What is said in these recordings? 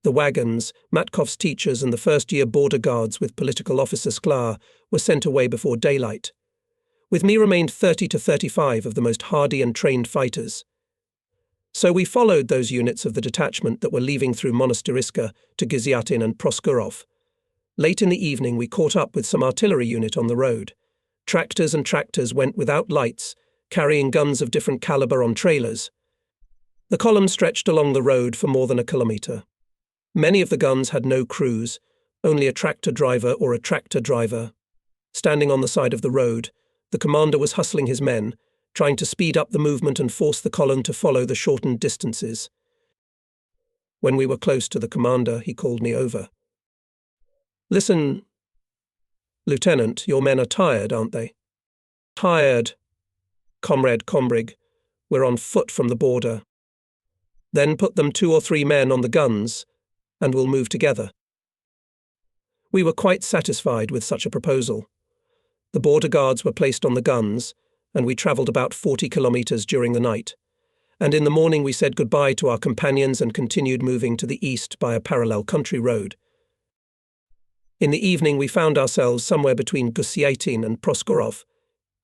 The wagons, Matkov's teachers and the first-year border guards with political officer Skvira were sent away before daylight. With me remained 30 to 35 of the most hardy and trained fighters. So we followed those units of the detachment that were leaving through Monastiriska to Gizyatin and Proskurov. Late in the evening we caught up with some artillery unit on the road. Tractors and tractors went without lights, carrying guns of different caliber on trailers. The column stretched along the road for more than a kilometre. Many of the guns had no crews, only a tractor driver or a tractor driver. Standing on the side of the road, the commander was hustling his men, trying to speed up the movement and force the column to follow the shortened distances. When we were close to the commander, he called me over. "Listen, Lieutenant, your men are tired, aren't they?" "Tired, Comrade Kombrig. We're on foot from the border." "Then put them 2 or 3 men on the guns, and we'll move together." We were quite satisfied with such a proposal. The border guards were placed on the guns, and we travelled about 40 kilometres during the night. And in the morning we said goodbye to our companions and continued moving to the east by a parallel country road. In the evening we found ourselves somewhere between Gusyatin and Proskurov,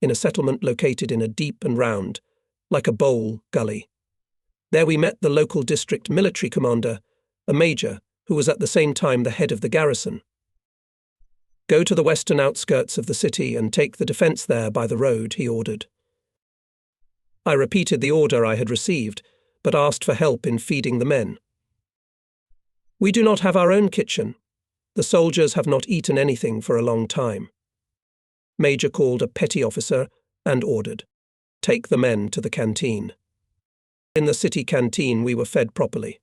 in a settlement located in a deep and round, like a bowl, gully. There we met the local district military commander, a major, who was at the same time the head of the garrison. "Go to the western outskirts of the city and take the defence there by the road," he ordered. I repeated the order I had received, but asked for help in feeding the men. "We do not have our own kitchen. The soldiers have not eaten anything for a long time." Major called a petty officer and ordered, "Take the men to the canteen." In the city canteen we were fed properly.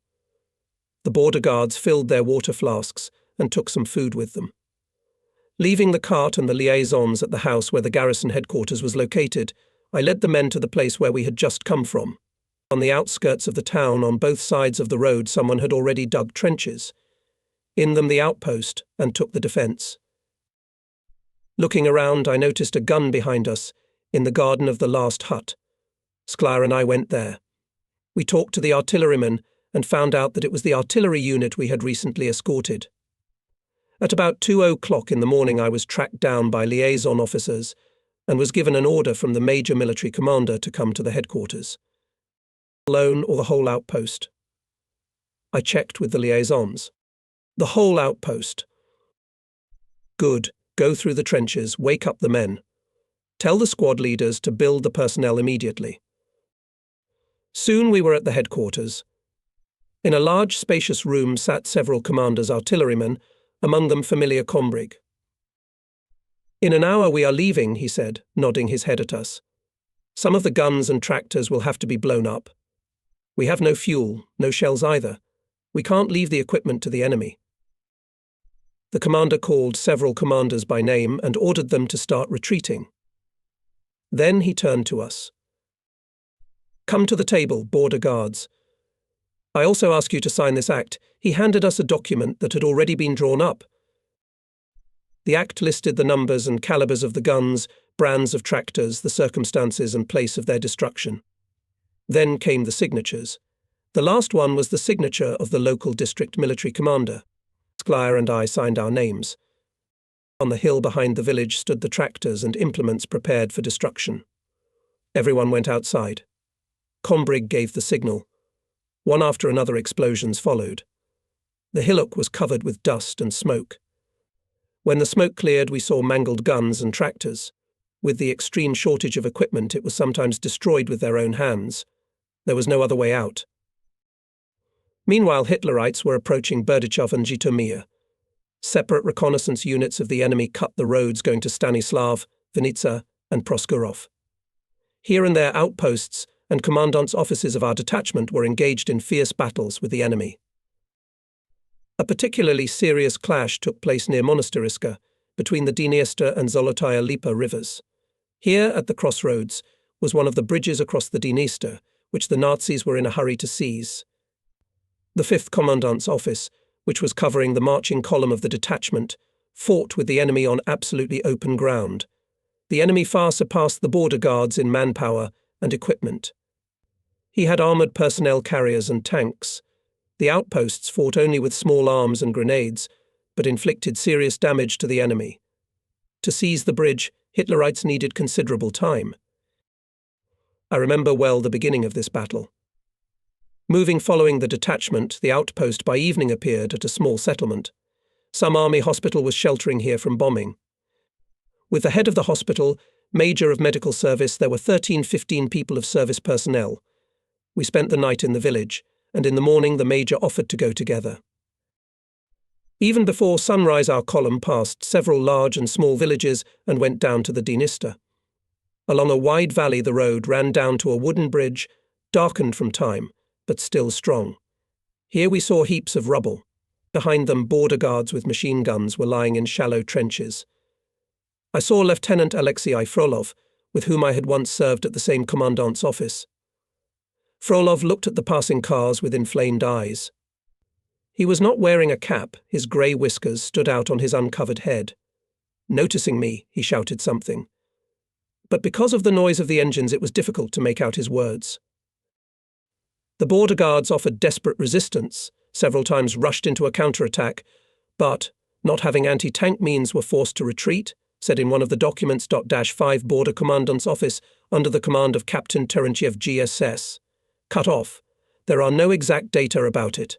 The border guards filled their water flasks and took some food with them. Leaving the cart and the liaisons at the house where the garrison headquarters was located, I led the men to the place where we had just come from. On the outskirts of the town, on both sides of the road, someone had already dug trenches. In them the outpost, and took the defence. Looking around, I noticed a gun behind us, in the garden of the last hut. Skvira and I went there. We talked to the artilleryman and found out that it was the artillery unit we had recently escorted. At about 2:00 in the morning I was tracked down by liaison officers and was given an order from the major military commander to come to the headquarters. Alone or the whole outpost? I checked with the liaisons. "The whole outpost." "Good. Go through the trenches, wake up the men. Tell the squad leaders to build the personnel immediately." Soon we were at the headquarters. In a large, spacious room sat several commanders' artillerymen, among them familiar Kombrig. "In an hour we are leaving," he said, nodding his head at us. "Some of the guns and tractors will have to be blown up. We have no fuel, no shells either. We can't leave the equipment to the enemy." The commander called several commanders by name and ordered them to start retreating. Then he turned to us. "Come to the table, border guards. I also ask you to sign this act." He handed us a document that had already been drawn up. The act listed the numbers and calibers of the guns, brands of tractors, the circumstances and place of their destruction. Then came the signatures. The last one was the signature of the local district military commander. Skvira and I signed our names. On the hill behind the village stood the tractors and implements prepared for destruction. Everyone went outside. Kombrig gave the signal. One after another explosions followed. The hillock was covered with dust and smoke. When the smoke cleared, we saw mangled guns and tractors. With the extreme shortage of equipment, it was sometimes destroyed with their own hands. There was no other way out. Meanwhile, Hitlerites were approaching Berdichov and Zhytomyr. Separate reconnaissance units of the enemy cut the roads going to Stanislav, Vinitsa, and Proskurov. Here and there, outposts and commandants' offices of our detachment were engaged in fierce battles with the enemy. A particularly serious clash took place near Monastiriska, between the Dniester and Zolotaya Lipa rivers. Here, at the crossroads, was one of the bridges across the Dniester, which the Nazis were in a hurry to seize. The 5th Commandant's office, which was covering the marching column of the detachment, fought with the enemy on absolutely open ground. The enemy far surpassed the border guards in manpower and equipment. He had armoured personnel carriers and tanks. The outposts fought only with small arms and grenades, but inflicted serious damage to the enemy. To seize the bridge, Hitlerites needed considerable time. I remember well the beginning of this battle. Moving following the detachment, the outpost by evening appeared at a small settlement. Some army hospital was sheltering here from bombing. With the head of the hospital, major of medical service, there were 13-15 people of service personnel. We spent the night in the village, and in the morning the major offered to go together. Even before sunrise, our column passed several large and small villages and went down to the Dniester. Along a wide valley the road ran down to a wooden bridge, darkened from time, but still strong. Here we saw heaps of rubble. Behind them, border guards with machine guns were lying in shallow trenches. I saw Lieutenant Alexei Frolov, with whom I had once served at the same commandant's office. Frolov looked at the passing cars with inflamed eyes. He was not wearing a cap, his grey whiskers stood out on his uncovered head. Noticing me, he shouted something. But because of the noise of the engines, it was difficult to make out his words. The border guards offered desperate resistance, several times rushed into a counterattack, but, not having anti-tank means, were forced to retreat, said in one of the documents. -5 Border Commandant's Office, under the command of Captain Terentiev GSS. Cut off. There are no exact data about it.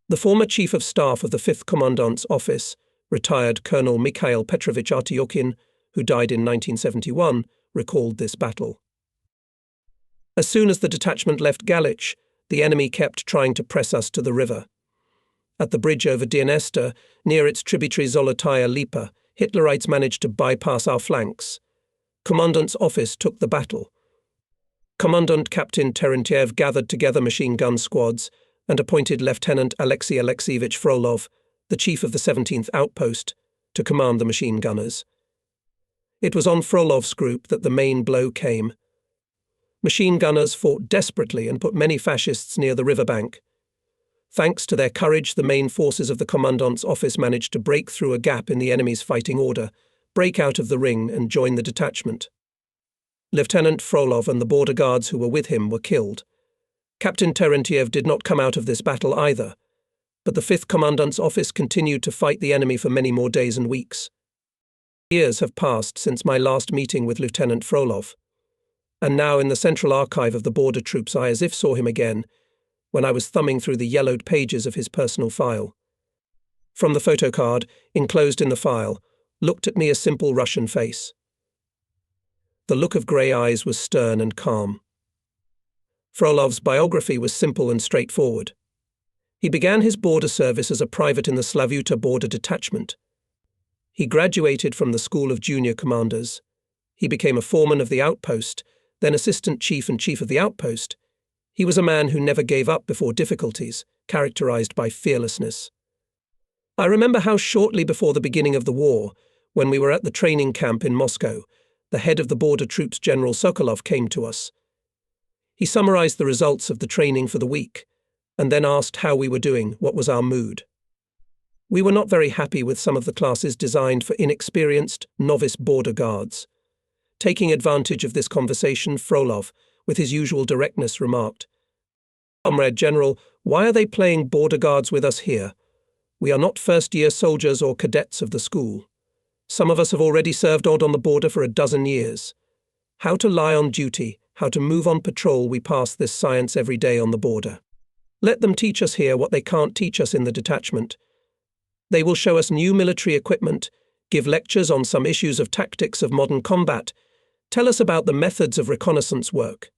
The former Chief of Staff of the 5th Commandant's Office, retired Colonel Mikhail Petrovich Artyokhin, who died in 1971, recalled this battle. As soon as the detachment left Galich, the enemy kept trying to press us to the river. At the bridge over Dniester, near its tributary Zolotaya Lipa, Hitlerites managed to bypass our flanks. Commandant's office took the battle. Commandant Captain Terentiev gathered together machine gun squads and appointed Lieutenant Alexei Alexeyevich Frolov, the chief of the 17th outpost, to command the machine gunners. It was on Frolov's group that the main blow came. Machine gunners fought desperately and put many fascists near the riverbank. Thanks to their courage, the main forces of the commandant's office managed to break through a gap in the enemy's fighting order, break out of the ring and join the detachment. Lieutenant Frolov and the border guards who were with him were killed. Captain Terentiev did not come out of this battle either, but the 5th Commandant's Office continued to fight the enemy for many more days and weeks. Years have passed since my last meeting with Lieutenant Frolov, and now in the central archive of the border troops I as if saw him again, when I was thumbing through the yellowed pages of his personal file. From the photocard, enclosed in the file, looked at me a simple Russian face. The look of grey eyes was stern and calm. Frolov's biography was simple and straightforward. He began his border service as a private in the Slavuta border detachment. He graduated from the School of Junior Commanders. He became a foreman of the outpost, then assistant chief and chief of the outpost. He was a man who never gave up before difficulties, characterized by fearlessness. I remember how shortly before the beginning of the war, when we were at the training camp in Moscow, the head of the border troops, General Sokolov, came to us. He summarized the results of the training for the week, and then asked how we were doing, what was our mood. We were not very happy with some of the classes designed for inexperienced, novice border guards. Taking advantage of this conversation, Frolov, with his usual directness, remarked, "Comrade General, why are they playing border guards with us here? We are not first-year soldiers or cadets of the school. Some of us have already served on the border for a dozen years. How to lie on duty, how to move on patrol, we pass this science every day on the border. Let them teach us here what they can't teach us in the detachment. They will show us new military equipment, give lectures on some issues of tactics of modern combat, tell us about the methods of reconnaissance work.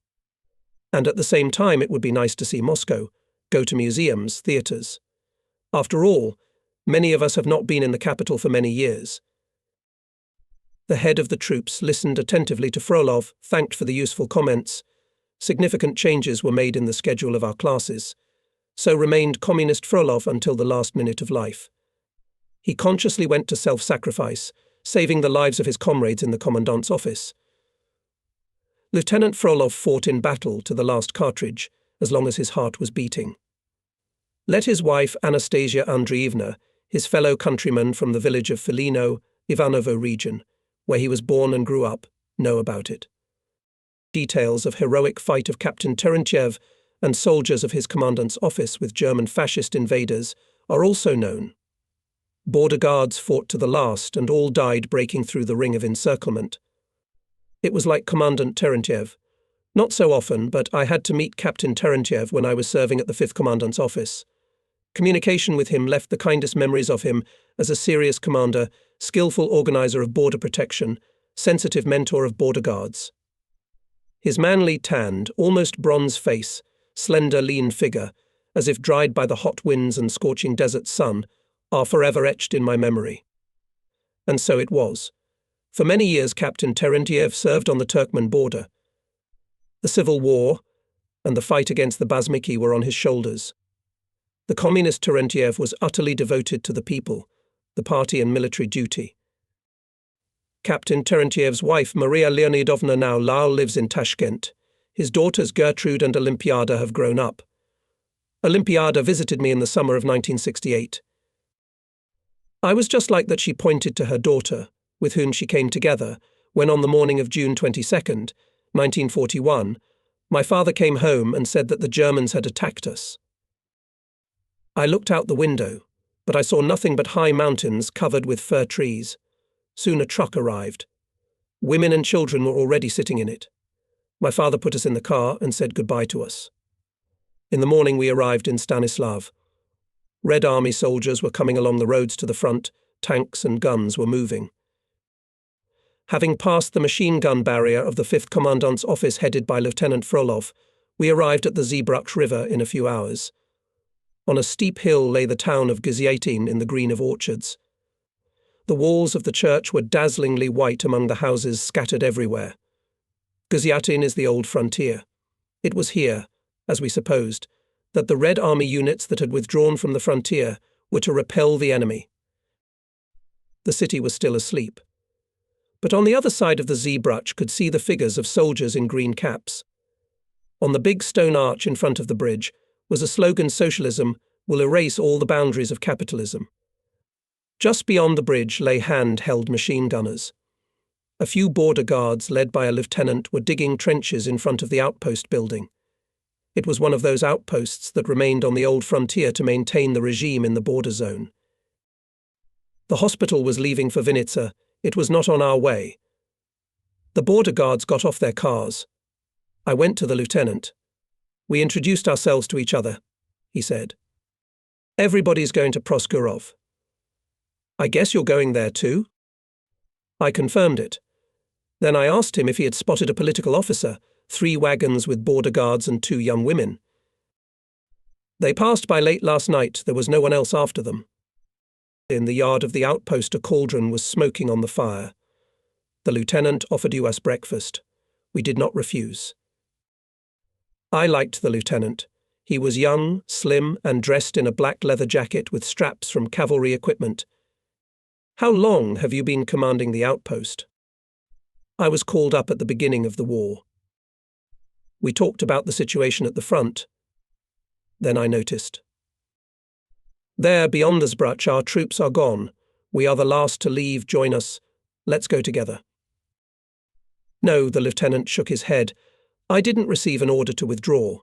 And at the same time, it would be nice to see Moscow, go to museums, theatres. After all, many of us have not been in the capital for many years." The head of the troops listened attentively to Frolov, thanked for the useful comments. Significant changes were made in the schedule of our classes. So remained Communist Frolov until the last minute of life. He consciously went to self-sacrifice, saving the lives of his comrades in the commandant's office. Lieutenant Frolov fought in battle to the last cartridge, as long as his heart was beating. Let his wife Anastasia Andreevna, his fellow countryman from the village of Filino, Ivanovo region, where he was born and grew up, know about it. Details of heroic fight of Captain Terentiev and soldiers of his commandant's office with German fascist invaders are also known. Border guards fought to the last and all died breaking through the ring of encirclement. It was like Commandant Terentiev. Not so often, but I had to meet Captain Terentiev when I was serving at the 5th Commandant's office. Communication with him left the kindest memories of him as a serious commander, skillful organizer of border protection, sensitive mentor of border guards. His manly, tanned, almost bronze face, slender, lean figure, as if dried by the hot winds and scorching desert sun, are forever etched in my memory. And so it was. For many years Captain Terentiev served on the Turkmen border. The civil war and the fight against the Bazmiki were on his shoulders. The communist Terentiev was utterly devoted to the people, the party and military duty. Captain Terentiev's wife Maria Leonidovna now lives in Tashkent. His daughters Gertrude and Olympiada have grown up. Olympiada visited me in the summer of 1968. I was just like that she pointed to her daughter, with whom she came together, when on the morning of June 22nd, 1941, my father came home and said that the Germans had attacked us. I looked out the window, but I saw nothing but high mountains covered with fir trees. Soon a truck arrived. Women and children were already sitting in it. My father put us in the car and said goodbye to us. In the morning we arrived in Stanislav. Red Army soldiers were coming along the roads to the front, tanks and guns were moving. Having passed the machine gun barrier of the 5th Commandant's office headed by Lieutenant Frolov, we arrived at the Zbruch River in a few hours. On a steep hill lay the town of Gziatin in the green of orchards. The walls of the church were dazzlingly white among the houses scattered everywhere. Gziatin is the old frontier. It was here, as we supposed, that the Red Army units that had withdrawn from the frontier were to repel the enemy. The city was still asleep. But on the other side of the Zbruch could see the figures of soldiers in green caps. On the big stone arch in front of the bridge was a slogan: "Socialism will erase all the boundaries of capitalism." Just beyond the bridge lay hand-held machine gunners. A few border guards, led by a lieutenant, were digging trenches in front of the outpost building. It was one of those outposts that remained on the old frontier to maintain the regime in the border zone. The hospital was leaving for Vinnitsa. It was not on our way. The border guards got off their cars. I went to the lieutenant. We introduced ourselves to each other, he said. Everybody's going to Proskurov. I guess you're going there too? I confirmed it. Then I asked him if he had spotted a political officer, 3 wagons with border guards and 2 young women. They passed by late last night. There was no one else after them. In the yard of the outpost a cauldron was smoking on the fire. The lieutenant offered us breakfast. We did not refuse. I liked the lieutenant. He was young, slim, and dressed in a black leather jacket with straps from cavalry equipment. How long have you been commanding the outpost? I was called up at the beginning of the war. We talked about the situation at the front. Then I noticed. There, beyond the Zbruch, our troops are gone. We are the last to leave. Join us. Let's go together. No, the lieutenant shook his head. I didn't receive an order to withdraw.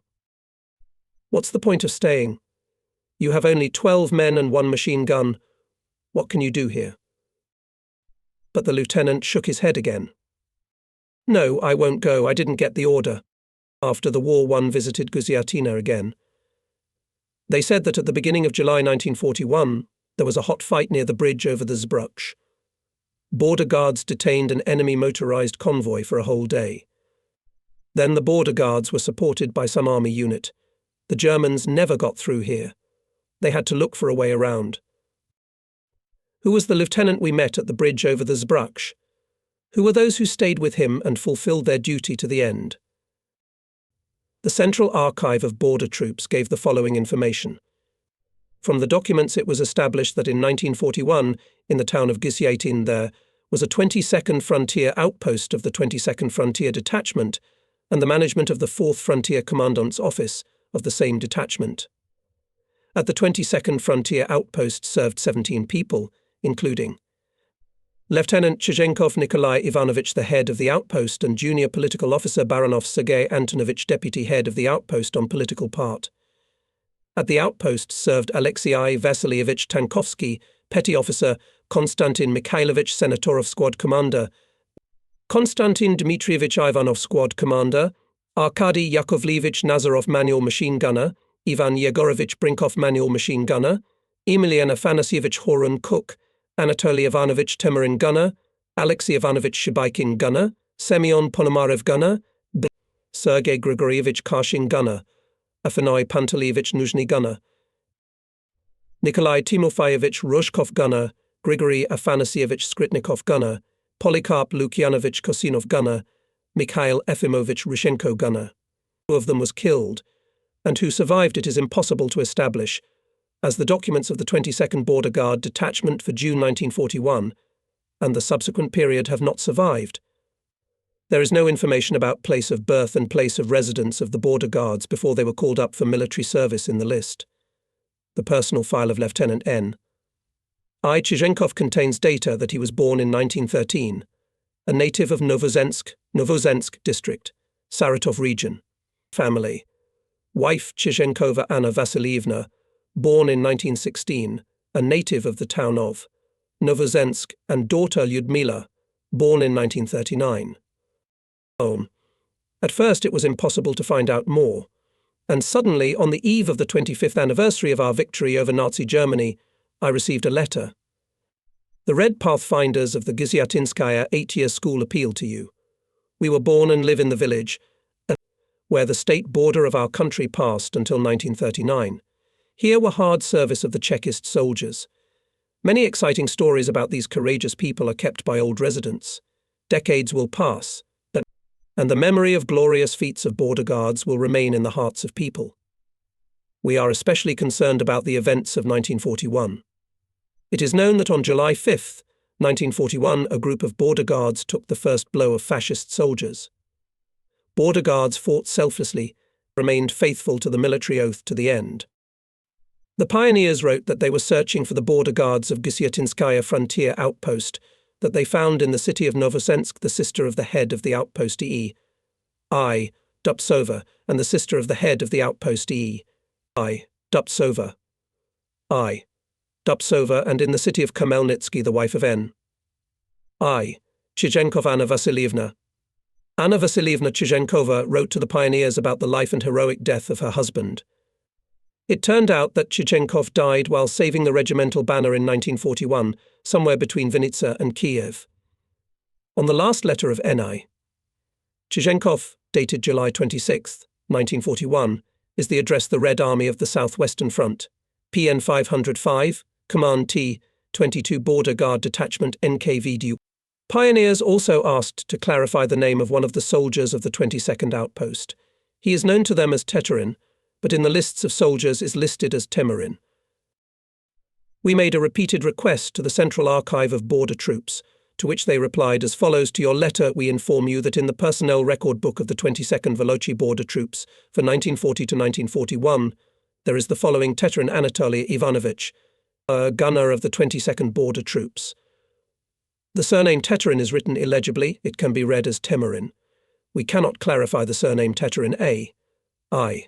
What's the point of staying? You have only 12 men and 1 machine gun. What can you do here? But the lieutenant shook his head again. No, I won't go. I didn't get the order. After the war, one visited Gziatina again. They said that at the beginning of July 1941, there was a hot fight near the bridge over the Zbruch. Border guards detained an enemy motorized convoy for a whole day. Then the border guards were supported by some army unit. The Germans never got through here. They had to look for a way around. Who was the lieutenant we met at the bridge over the Zbruch? Who were those who stayed with him and fulfilled their duty to the end? The Central Archive of Border Troops gave the following information. From the documents it was established that in 1941, in the town of Gziatin there was a 22nd Frontier outpost of the 22nd Frontier Detachment and the management of the 4th Frontier Commandant's office of the same detachment. At the 22nd Frontier outpost served 17 people, including Lieutenant Chizhenkov Nikolai Ivanovich, the head of the outpost, and junior political officer Baranov Sergei Antonovich, deputy head of the outpost on political part. At the outpost served Alexei Vasilievich Tankovsky, petty officer, Konstantin Mikhailovich Senatorov, squad commander, Konstantin Dmitrievich Ivanov, squad commander, Arkady Yakovlevich Nazarov, manual machine gunner, Ivan Yegorovich Brinkov, manual machine gunner, Emilian Afanasyevich Horun, cook, Anatoly Ivanovich Temerin, gunner, Alexey Ivanovich Shibaikin, gunner, Semyon Ponomarev, gunner, Sergei Grigorievich Karshin, gunner, Afanoi Pantelievich Nuzhny, gunner, Nikolai Timofeyevich Rozhkov, gunner, Grigory Afanasyevich Skritnikov, gunner, Polikarp Lukyanovich Kosinov, gunner, Mikhail Efimovich Rishenko, gunner. Who of them was killed, and who survived it is impossible to establish, as the documents of the 22nd Border Guard detachment for June 1941 and the subsequent period have not survived. There is no information about place of birth and place of residence of the Border Guards before they were called up for military service in the list. The personal file of Lieutenant N. I. Chizhenkov contains data that he was born in 1913, a native of Novozensk district, Saratov region. Family. Wife Chizhenkova Anna Vasilievna, born in 1916, a native of the town of Novozensk, and daughter Lyudmila, born in 1939. At first it was impossible to find out more, and suddenly, on the eve of the 25th anniversary of our victory over Nazi Germany, I received a letter. The Red Pathfinders of the Gizyatinskaya 8-year school appeal to you. We were born and live in the village, where the state border of our country passed until 1939. Here were hard service of the Chekist soldiers. Many exciting stories about these courageous people are kept by old residents. Decades will pass, and the memory of glorious feats of border guards will remain in the hearts of people. We are especially concerned about the events of 1941. It is known that on July 5, 1941, a group of border guards took the first blow of fascist soldiers. Border guards fought selflessly, remained faithful to the military oath to the end. The pioneers wrote that they were searching for the border guards of Gizyatinskaya frontier outpost that they found in the city of Novosensk, the sister of the head of the outpost I, Dupsova, and the sister of the head of the outpost I, Dupsova, and in the city of Khmelnytsky, the wife of N. Chizhenkov Anna Vasilievna. Anna Vasilievna Chizhenkova wrote to the pioneers about the life and heroic death of her husband. It turned out that Chizhenkov died while saving the regimental banner in 1941, somewhere between Vinnytsia and Kiev. On the last letter of N.I. Chizhenkov, dated July 26, 1941, is the address the Red Army of the Southwestern Front, PN 505, Command T, 22 Border Guard Detachment NKVD. Pioneers also asked to clarify the name of one of the soldiers of the 22nd Outpost. He is known to them as Teterin, but in the lists of soldiers is listed as Temerin. We made a repeated request to the Central Archive of Border Troops, to which they replied as follows: to your letter we inform you that in the personnel record book of the 22nd Volochi Border Troops for 1940 to 1941, there is the following: Teterin Anatoly Ivanovich, a gunner of the 22nd Border Troops. The surname Teterin is written illegibly, it can be read as Temerin. We cannot clarify the surname Teterin I.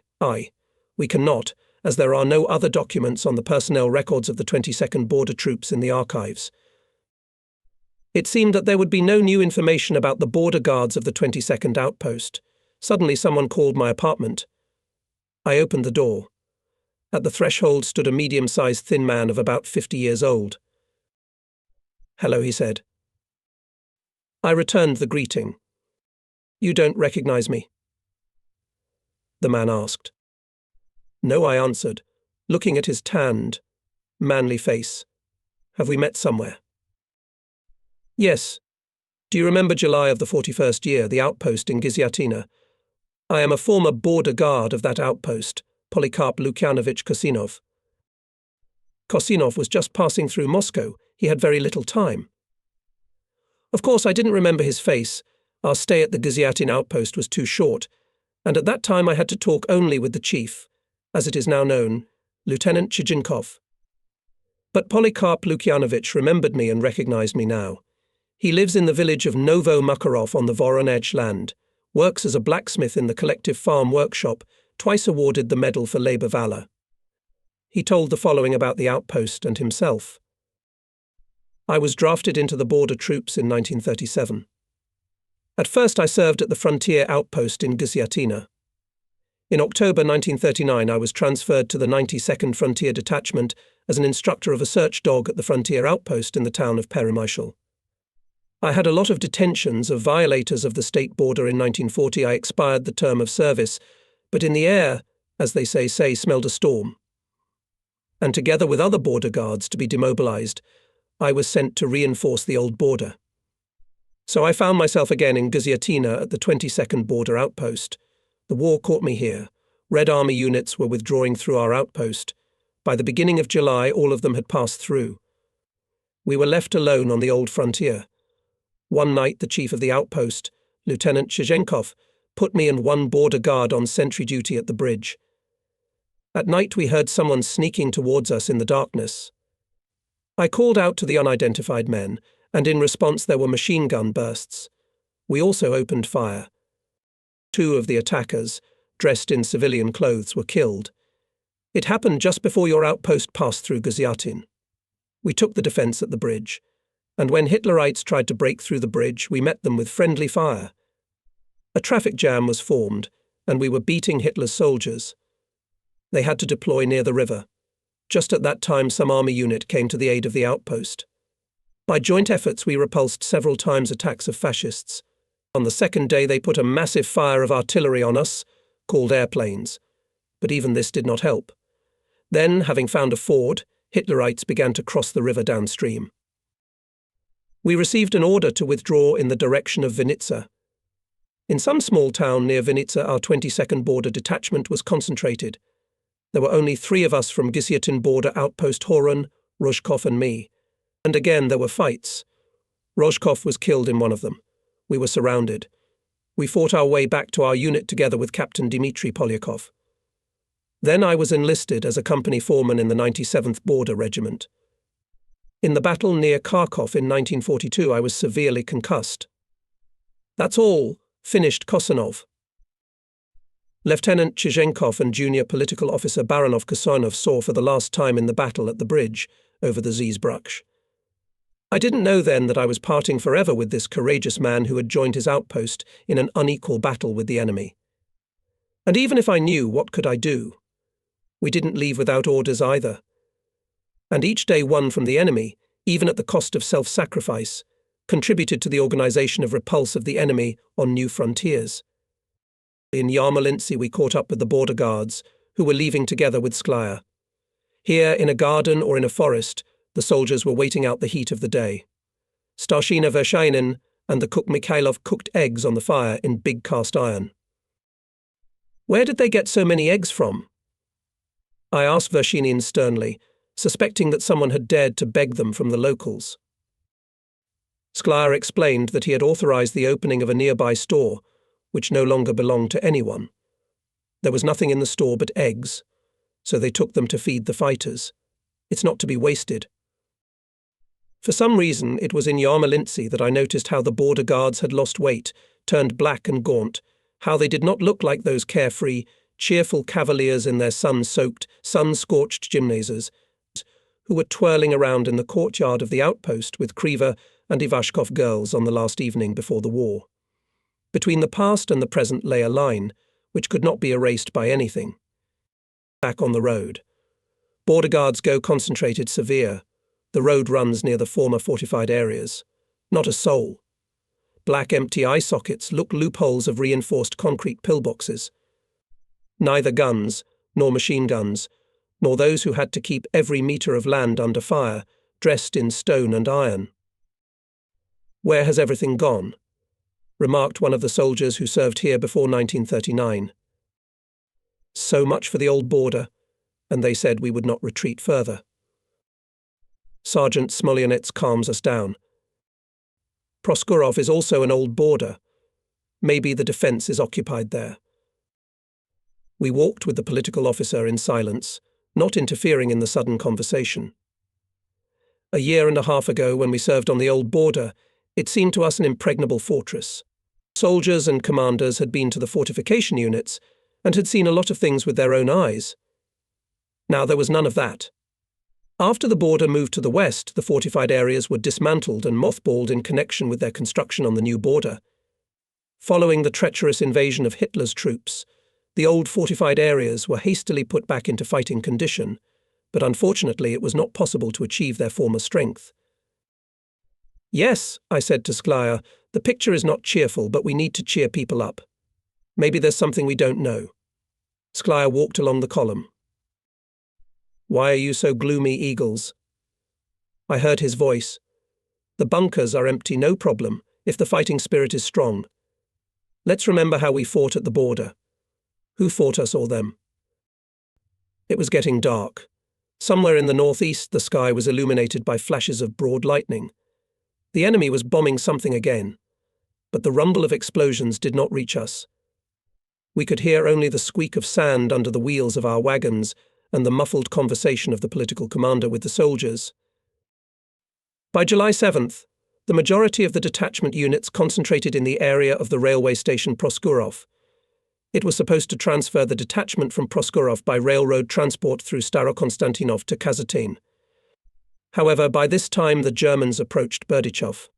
We cannot, as there are no other documents on the personnel records of the 22nd Border Troops in the archives. It seemed that there would be no new information about the border guards of the 22nd Outpost. Suddenly someone called my apartment. I opened the door. At the threshold stood a medium-sized thin man of about 50 years old. "Hello," he said. I returned the greeting. "You don't recognize me?" the man asked. "No," I answered, looking at his tanned, manly face. "Have we met somewhere?" "Yes. Do you remember July of the 41st year, the outpost in Gizyatina? I am a former border guard of that outpost, Polikarp Lukyanovich Kosinov. Kosinov was just passing through Moscow. He had very little time." Of course, I didn't remember his face. Our stay at the Gizyatin outpost was too short, and at that time I had to talk only with the chief, as it is now known, Lieutenant Chizhenkov. But Polikarp Lukyanovich remembered me and recognized me now. He lives in the village of Novo Makarov on the Voronezh land, works as a blacksmith in the collective farm workshop, twice awarded the Medal for Labour Valour. He told the following about the outpost and himself. I was drafted into the border troops in 1937. At first I served at the frontier outpost in Gziatina. In October 1939 I was transferred to the 92nd Frontier Detachment as an instructor of a search dog at the frontier outpost in the town of Paripsy. I had a lot of detentions of violators of the state border in 1940. I expired the term of service, but in the air, as they say, smelled a storm. And together with other border guards to be demobilized, I was sent to reinforce the old border. So I found myself again in Gziatina at the 22nd Border Outpost. The war caught me here. Red Army units were withdrawing through our outpost. By the beginning of July, all of them had passed through. We were left alone on the old frontier. One night, the chief of the outpost, Lieutenant Chizhenkov, put me and one border guard on sentry duty at the bridge. At night, we heard someone sneaking towards us in the darkness. I called out to the unidentified men, and in response there were machine gun bursts. We also opened fire. 2 of the attackers, dressed in civilian clothes, were killed. It happened just before your outpost passed through Gziatin. We took the defence at the bridge, and when Hitlerites tried to break through the bridge, we met them with friendly fire. A traffic jam was formed, and we were beating Hitler's soldiers. They had to deploy near the river. Just at that time, some army unit came to the aid of the outpost. By joint efforts, we repulsed several times attacks of fascists. On the second day, they put a massive fire of artillery on us, called airplanes. But even this did not help. Then, having found a ford, Hitlerites began to cross the river downstream. We received an order to withdraw in the direction of Vinnitsa. In some small town near Vinnitsa, our 22nd Border Detachment was concentrated. There were only 3 of us from Gziatin border outpost Horun, Rozhkov and me. And again there were fights. Rozhkov was killed in one of them. We were surrounded. We fought our way back to our unit together with Captain Dmitry Polyakov. Then I was enlisted as a company foreman in the 97th Border Regiment. In the battle near Kharkov in 1942 I was severely concussed. That's all, finished Kosanov. Lieutenant Chizhenkov and junior political officer Baronov Kosanov saw for the last time in the battle at the bridge over the Zizbrukh. I didn't know then that I was parting forever with this courageous man who had joined his outpost in an unequal battle with the enemy. And even if I knew, what could I do? We didn't leave without orders either. And each day won from the enemy, even at the cost of self-sacrifice, contributed to the organization of repulse of the enemy on new frontiers. In Yarmolinsy we caught up with the border guards, who were leaving together with Skvira. Here, in a garden or in a forest, the soldiers were waiting out the heat of the day. Starshina Vershainin and the cook Mikhailov cooked eggs on the fire in big cast iron. Where did they get so many eggs from? I asked Vershinin sternly, suspecting that someone had dared to beg them from the locals. Skvira explained that he had authorized the opening of a nearby store, which no longer belonged to anyone. There was nothing in the store but eggs, so they took them to feed the fighters. It's not to be wasted. For some reason, it was in Yarmolinsy that I noticed how the border guards had lost weight, turned black and gaunt, how they did not look like those carefree, cheerful cavaliers in their sun-soaked, sun-scorched gymnasias, who were twirling around in the courtyard of the outpost with Kriva and Ivashkov girls on the last evening before the war. Between the past and the present lay a line, which could not be erased by anything. Back on the road. Border guards go concentrated severe. The road runs near the former fortified areas. Not a soul. Black empty eye sockets look loopholes of reinforced concrete pillboxes. Neither guns, nor machine guns, nor those who had to keep every metre of land under fire, dressed in stone and iron. Where has everything gone? Remarked one of the soldiers who served here before 1939. So much for the old border, and they said we would not retreat further. Sergeant Smolyanets calms us down. Proskurov is also an old border. Maybe the defence is occupied there. We walked with the political officer in silence, not interfering in the sudden conversation. A year and a half ago, when we served on the old border, It seemed to us an impregnable fortress. Soldiers and commanders had been to the fortification units and had seen a lot of things with their own eyes. Now there was none of that. After the border moved to the west, the fortified areas were dismantled and mothballed in connection with their construction on the new border. Following the treacherous invasion of Hitler's troops, the old fortified areas were hastily put back into fighting condition, but unfortunately it was not possible to achieve their former strength. "Yes," I said to Skvira, "the picture is not cheerful, but we need to cheer people up. Maybe there's something we don't know." Skvira walked along the column. "Why are you so gloomy, Eagles?" I heard his voice. "The bunkers are empty, no problem, if the fighting spirit is strong. Let's remember how we fought at the border. Who fought us or them?" It was getting dark. Somewhere in the northeast, the sky was illuminated by flashes of broad lightning. The enemy was bombing something again, but the rumble of explosions did not reach us. We could hear only the squeak of sand under the wheels of our wagons and the muffled conversation of the political commander with the soldiers. By July 7th, the majority of the detachment units concentrated in the area of the railway station Proskurov. It was supposed to transfer the detachment from Proskurov by railroad transport through Starokonstantinov to Kazatin. However, by this time the Germans approached Berdichov.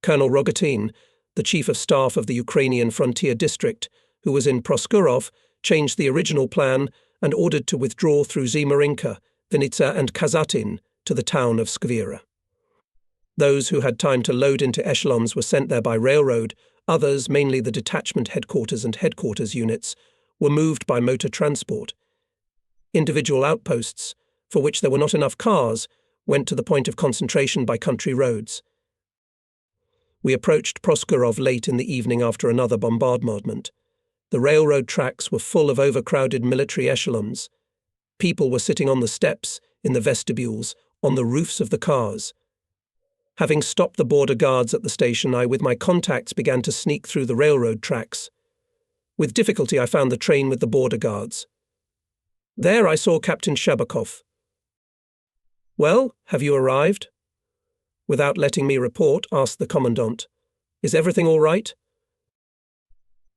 Colonel Rogatin, the chief of staff of the Ukrainian frontier district, who was in Proskurov, changed the original plan and ordered to withdraw through Zemarinka, Vinitsa and Kazatin to the town of Skvira. Those who had time to load into echelons were sent there by railroad. Others, mainly the detachment headquarters and headquarters units, were moved by motor transport. Individual outposts, for which there were not enough cars, went to the point of concentration by country roads. We approached Proskurov late in the evening after another bombardment. The railroad tracks were full of overcrowded military echelons. People were sitting on the steps, in the vestibules, on the roofs of the cars. Having stopped the border guards at the station, I, with my contacts, began to sneak through the railroad tracks. With difficulty, I found the train with the border guards. There I saw Captain Shabakov. "Well, have you arrived?" Without letting me report, asked the commandant. "Is everything all right?"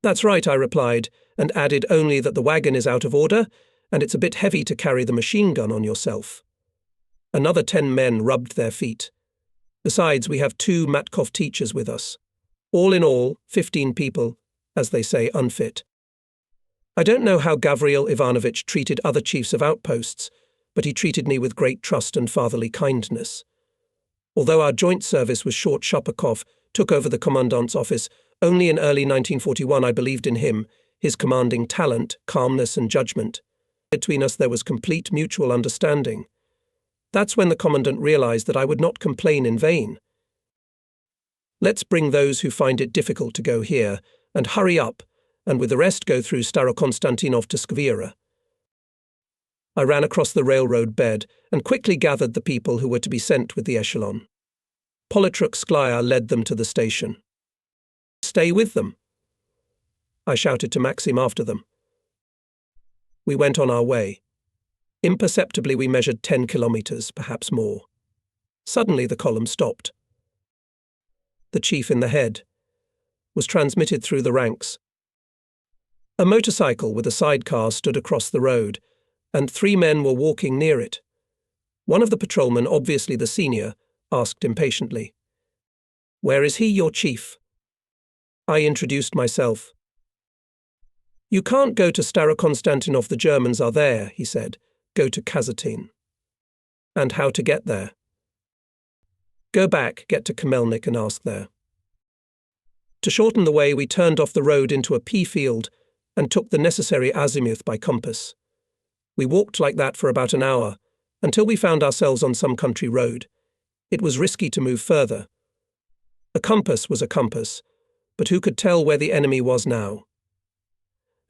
"That's right," I replied, and added only that the wagon is out of order, and it's a bit heavy to carry the machine gun on yourself. Another 10 men rubbed their feet. Besides, we have 2 Matkov teachers with us. All in all, 15 people, as they say, unfit. I don't know how Gavril Ivanovich treated other chiefs of outposts, but he treated me with great trust and fatherly kindness. Although our joint service was short, Shapakov took over the commandant's office. Only in early 1941 I believed in him, his commanding talent, calmness and judgment. Between us there was complete mutual understanding. That's when the commandant realized that I would not complain in vain. "Let's bring those who find it difficult to go here, and hurry up, and with the rest go through Starokonstantinov to Skvira." I ran across the railroad bed and quickly gathered the people who were to be sent with the echelon. Politruk Skvira led them to the station. "Stay with them," I shouted to Maxim after them. We went on our way. Imperceptibly we measured 10 kilometers, perhaps more. Suddenly the column stopped. The chief in the head was transmitted through the ranks. A motorcycle with a sidecar stood across the road, and 3 men were walking near it. One of the patrolmen, obviously the senior, asked impatiently, "Where is he, your chief?" I introduced myself. "You can't go to Starokonstantinov, the Germans are there," he said. "Go to Kazatin." "And how to get there?" "Go back, get to Kamelnik and ask there." To shorten the way, we turned off the road into a pea field and took the necessary azimuth by compass. We walked like that for about an hour, until we found ourselves on some country road. It was risky to move further. A compass was a compass, but who could tell where the enemy was now?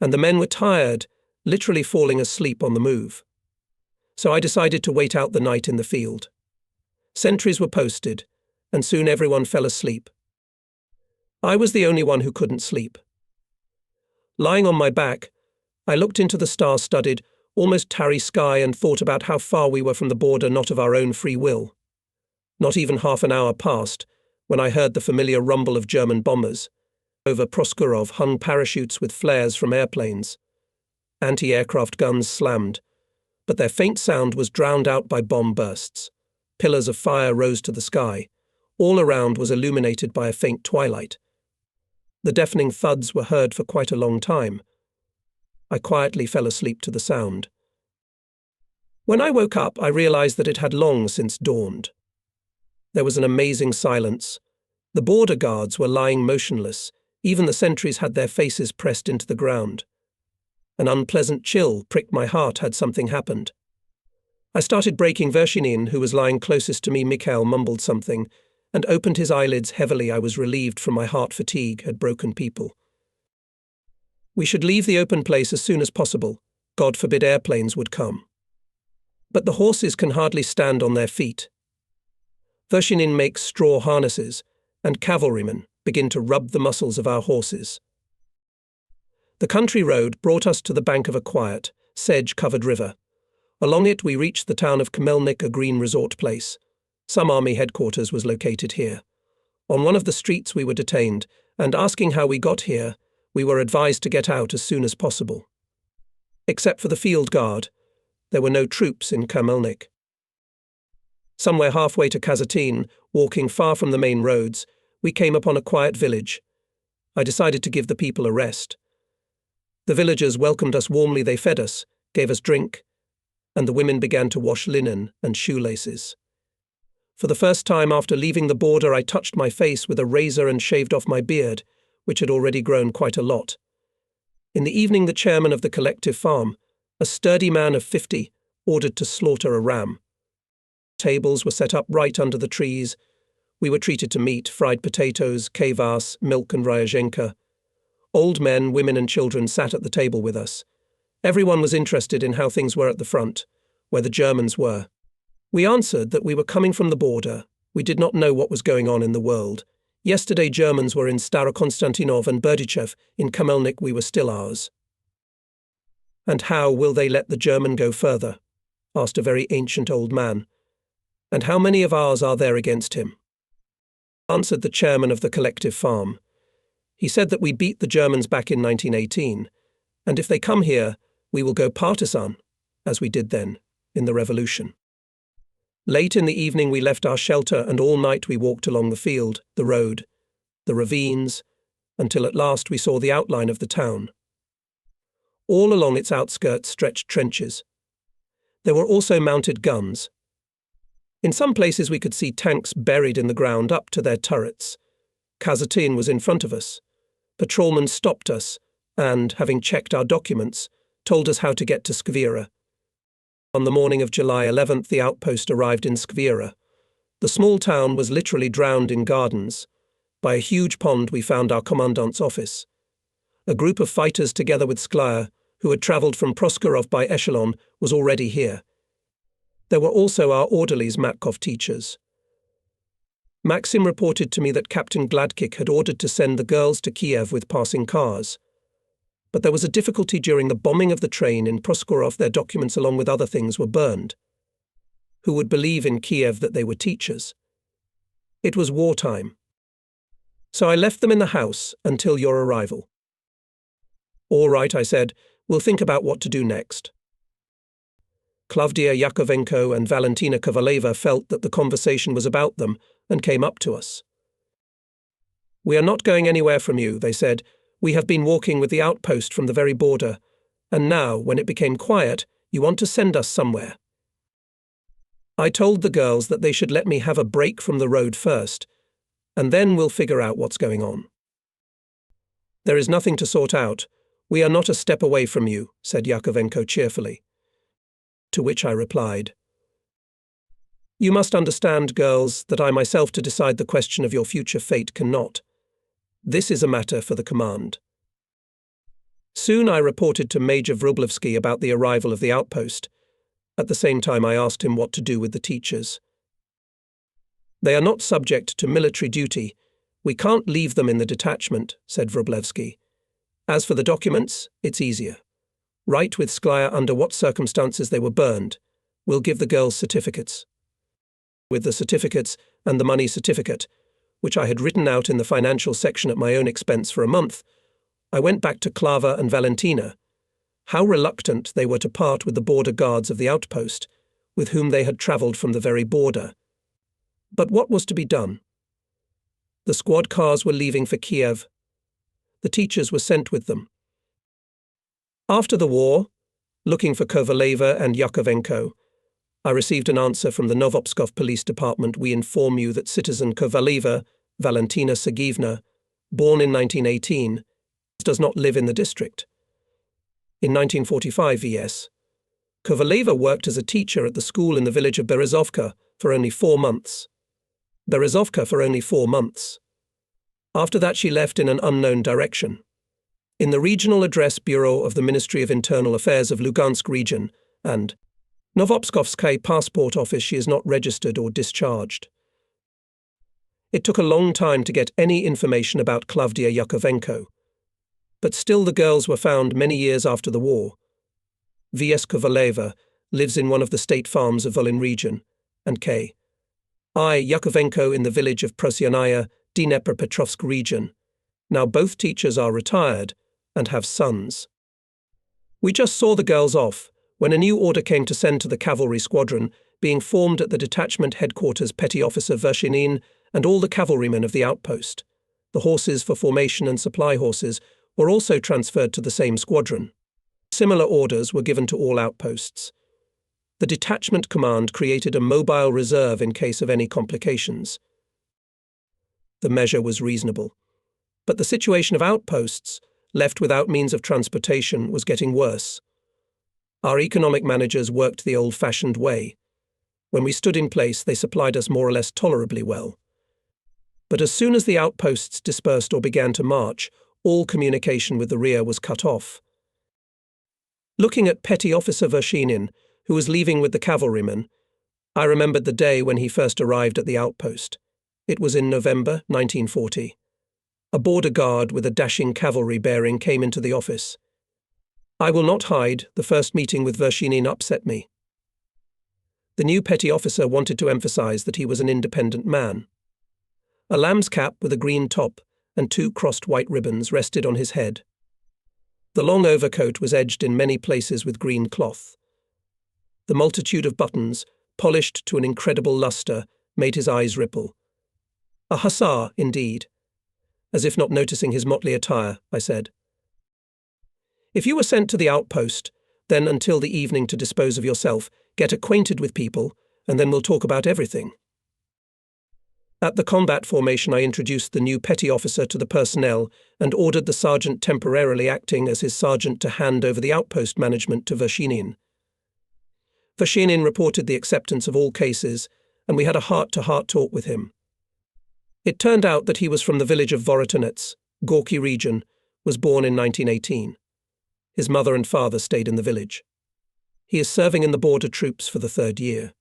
And the men were tired, literally falling asleep on the move. So I decided to wait out the night in the field. Sentries were posted, and soon everyone fell asleep. I was the only one who couldn't sleep. Lying on my back, I looked into the star-studded, almost tarry sky and thought about how far we were from the border, not of our own free will. Not even half an hour passed when I heard the familiar rumble of German bombers. Over Proskurov hung parachutes with flares from airplanes. Anti-aircraft guns slammed, but their faint sound was drowned out by bomb bursts. Pillars of fire rose to the sky. All around was illuminated by a faint twilight. The deafening thuds were heard for quite a long time. I quietly fell asleep to the sound. When I woke up, I realized that it had long since dawned. There was an amazing silence. The border guards were lying motionless. Even the sentries had their faces pressed into the ground. An unpleasant chill pricked my heart had something happened. I started breaking Vershinin, who was lying closest to me. Mikhail mumbled something and opened his eyelids heavily. I was relieved from my heart fatigue had broken people. We should leave the open place as soon as possible. God forbid airplanes would come. But the horses can hardly stand on their feet. Vershinin makes straw harnesses, and cavalrymen begin to rub the muscles of our horses. The country road brought us to the bank of a quiet, sedge-covered river. Along it we reached the town of Khmelnyk, a green resort place. Some army headquarters was located here. On one of the streets we were detained, and asking how we got here, we were advised to get out as soon as possible. Except for the field guard, there were no troops in Khmelnyk. Somewhere halfway to Kazatin, walking far from the main roads, we came upon a quiet village. I decided to give the people a rest. The villagers welcomed us warmly. They fed us, gave us drink, and the women began to wash linen and shoelaces. For the first time after leaving the border, I touched my face with a razor and shaved off my beard, which had already grown quite a lot. In the evening, the chairman of the collective farm, a sturdy man of 50, ordered to slaughter a ram. Tables were set up right under the trees. We were treated to meat, fried potatoes, kvass, milk and ryazhenka. Old men, women and children sat at the table with us. Everyone was interested in how things were at the front, where the Germans were. We answered that we were coming from the border. We did not know what was going on in the world. Yesterday Germans were in Starokonstantinov and Berdichev. In Khmelnyk we were still ours. And how will they let the German go further? Asked a very ancient old man. And how many of ours are there against him? Answered the chairman of the collective farm. He said that we beat the Germans back in 1918, and if they come here, we will go partisan, as we did then, in the revolution. Late in the evening we left our shelter, and all night we walked along the field, the road, the ravines, until at last we saw the outline of the town. All along its outskirts stretched trenches. There were also mounted guns. In some places we could see tanks buried in the ground up to their turrets. Kazatin was in front of us. Patrolmen stopped us and, having checked our documents, told us how to get to Skvira. On the morning of July 11th, the outpost arrived in Skvira. The small town was literally drowned in gardens. By a huge pond we found our commandant's office. A group of fighters together with Skvira, who had travelled from Proskurov by echelon, was already here. There were also our orderlies, Matkov teachers. Maxim reported to me that Captain Gladkik had ordered to send the girls to Kiev with passing cars. But there was a difficulty during the bombing of the train in Proskurov. Their documents along with other things were burned. Who would believe in Kiev that they were teachers? It was wartime. So I left them in the house until your arrival. All right, I said, we'll think about what to do next. Klavdia Yakovenko and Valentina Kovaleva felt that the conversation was about them and came up to us. We are not going anywhere from you, they said. We have been walking with the outpost from the very border, and now, when it became quiet, you want to send us somewhere. I told the girls that they should let me have a break from the road first, and then we'll figure out what's going on. There is nothing to sort out. We are not a step away from you, said Yakovenko cheerfully. To which I replied, You must understand, girls, that I myself to decide the question of your future fate cannot. This is a matter for the command. Soon I reported to Major Vrublevsky about the arrival of the outpost. At the same time I asked him what to do with the teachers. They are not subject to military duty. We can't leave them in the detachment, said Vrublevsky. As for the documents, it's easier. Write with Skvira under what circumstances they were burned. We'll give the girls certificates. With the certificates and the money certificate, which I had written out in the financial section at my own expense for a month, I went back to Klava and Valentina. How reluctant they were to part with the border guards of the outpost, with whom they had travelled from the very border. But what was to be done? The squad cars were leaving for Kiev. The teachers were sent with them. After the war, looking for Kovaleva and Yakovenko, I received an answer from the Novopskov Police Department. We inform you that citizen Kovaleva, Valentina Sergeyevna, born in 1918, does not live in the district. In 1945 VS, Kovaleva worked as a teacher at the school in the village of Berezovka for only 4 months. After that she left in an unknown direction. In the Regional Address Bureau of the Ministry of Internal Affairs of Lugansk region and Novopskovsky passport office she is not registered or discharged. It took a long time to get any information about Klavdia Yakovenko, but still the girls were found many years after the war. V.S. Kovaleva lives in one of the state farms of Volyn region, and K. I. Yakovenko in the village of Prosyanaya, Dnepropetrovsk region. Now both teachers are retired and have sons. We just saw the girls off when a new order came to send to the cavalry squadron, being formed at the detachment headquarters Petty Officer Vershinin and all the cavalrymen of the outpost. The horses for formation and supply horses were also transferred to the same squadron. Similar orders were given to all outposts. The detachment command created a mobile reserve in case of any complications. The measure was reasonable, but the situation of outposts, left without means of transportation, was getting worse. Our economic managers worked the old-fashioned way. When we stood in place, they supplied us more or less tolerably well. But as soon as the outposts dispersed or began to march, all communication with the rear was cut off. Looking at Petty Officer Vershinin, who was leaving with the cavalrymen, I remembered the day when he first arrived at the outpost. It was in November 1940. A border guard with a dashing cavalry bearing came into the office. I will not hide, the first meeting with Vershinin upset me. The new petty officer wanted to emphasize that he was an independent man. A lamb's cap with a green top and 2 crossed white ribbons rested on his head. The long overcoat was edged in many places with green cloth. The multitude of buttons, polished to an incredible luster, made his eyes ripple. A hussar, indeed. As if not noticing his motley attire, I said, "If you were sent to the outpost, then until the evening to dispose of yourself, get acquainted with people, and then we'll talk about everything." At the combat formation, I introduced the new petty officer to the personnel and ordered the sergeant temporarily acting as his sergeant to hand over the outpost management to Vershinin. Vershinin reported the acceptance of all cases, and we had a heart-to-heart talk with him. It turned out that he was from the village of Vorotonets, Gorky region, was born in 1918. His mother and father stayed in the village. He is serving in the border troops for the 3rd year.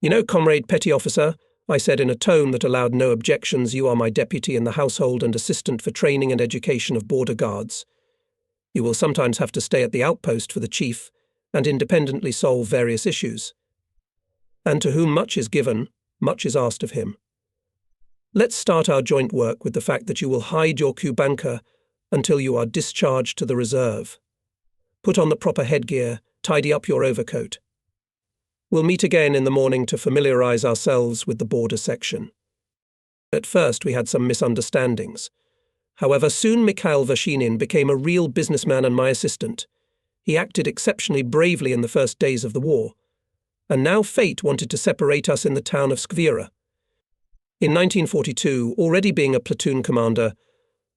"You know, comrade petty officer," I said in a tone that allowed no objections, "you are my deputy in the household and assistant for training and education of border guards. You will sometimes have to stay at the outpost for the chief and independently solve various issues. And to whom much is given, much is asked of him. Let's start our joint work with the fact that you will hide your kubanka until you are discharged to the reserve. Put on the proper headgear, tidy up your overcoat. We'll meet again in the morning to familiarize ourselves with the border section." At first we had some misunderstandings. However, soon Mikhail Vershinin became a real businessman and my assistant. He acted exceptionally bravely in the first days of the war. And now fate wanted to separate us in the town of Skvira. In 1942, already being a platoon commander,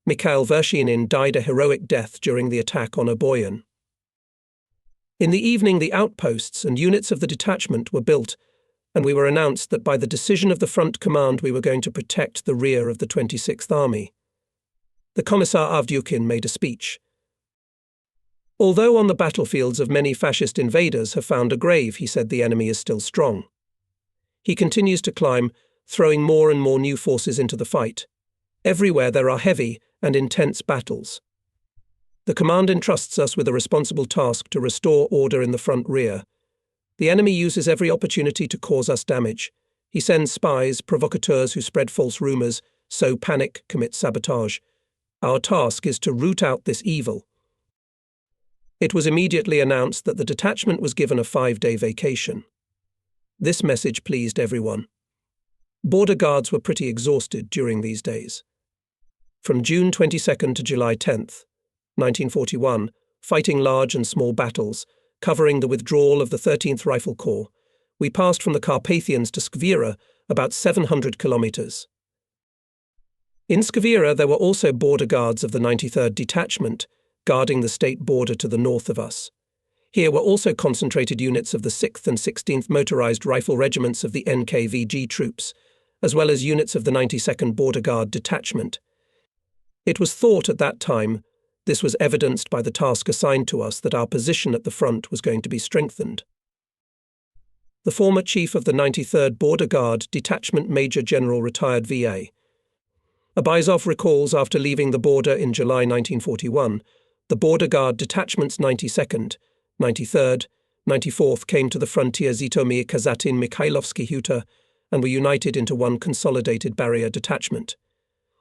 Mikhail Vershinin died a heroic death during the attack on Oboyan. In the evening, the outposts and units of the detachment were built, and we were announced that by the decision of the front command we were going to protect the rear of the 26th Army. The Commissar Avdyukin made a speech. "Although on the battlefields of many fascist invaders have found a grave, he said, the enemy is still strong. He continues to climb, throwing more and more new forces into the fight. Everywhere there are heavy and intense battles. The command entrusts us with a responsible task to restore order in the front rear. The enemy uses every opportunity to cause us damage. He sends spies, provocateurs who spread false rumors, sow panic, commit sabotage. Our task is to root out this evil. It was immediately announced that the detachment was given a 5-day vacation. This message pleased everyone. Border guards were pretty exhausted during these days. From June 22nd to July 10th, 1941, fighting large and small battles, covering the withdrawal of the 13th Rifle Corps, we passed from the Carpathians to Skvira, about 700 kilometers. In Skvira there were also border guards of the 93rd Detachment, guarding the state border to the north of us. Here were also concentrated units of the 6th and 16th Motorized Rifle Regiments of the NKVD troops, as well as units of the 92nd Border Guard Detachment. It was thought at that time, this was evidenced by the task assigned to us, that our position at the front was going to be strengthened. The former chief of the 93rd Border Guard Detachment, Major General retired VA. Abizov recalls after leaving the border in July 1941, the Border Guard Detachment's 92nd, 93rd, 94th came to the frontier Zitomir Kazatin Mikhailovsky Huta and were united into one consolidated barrier detachment.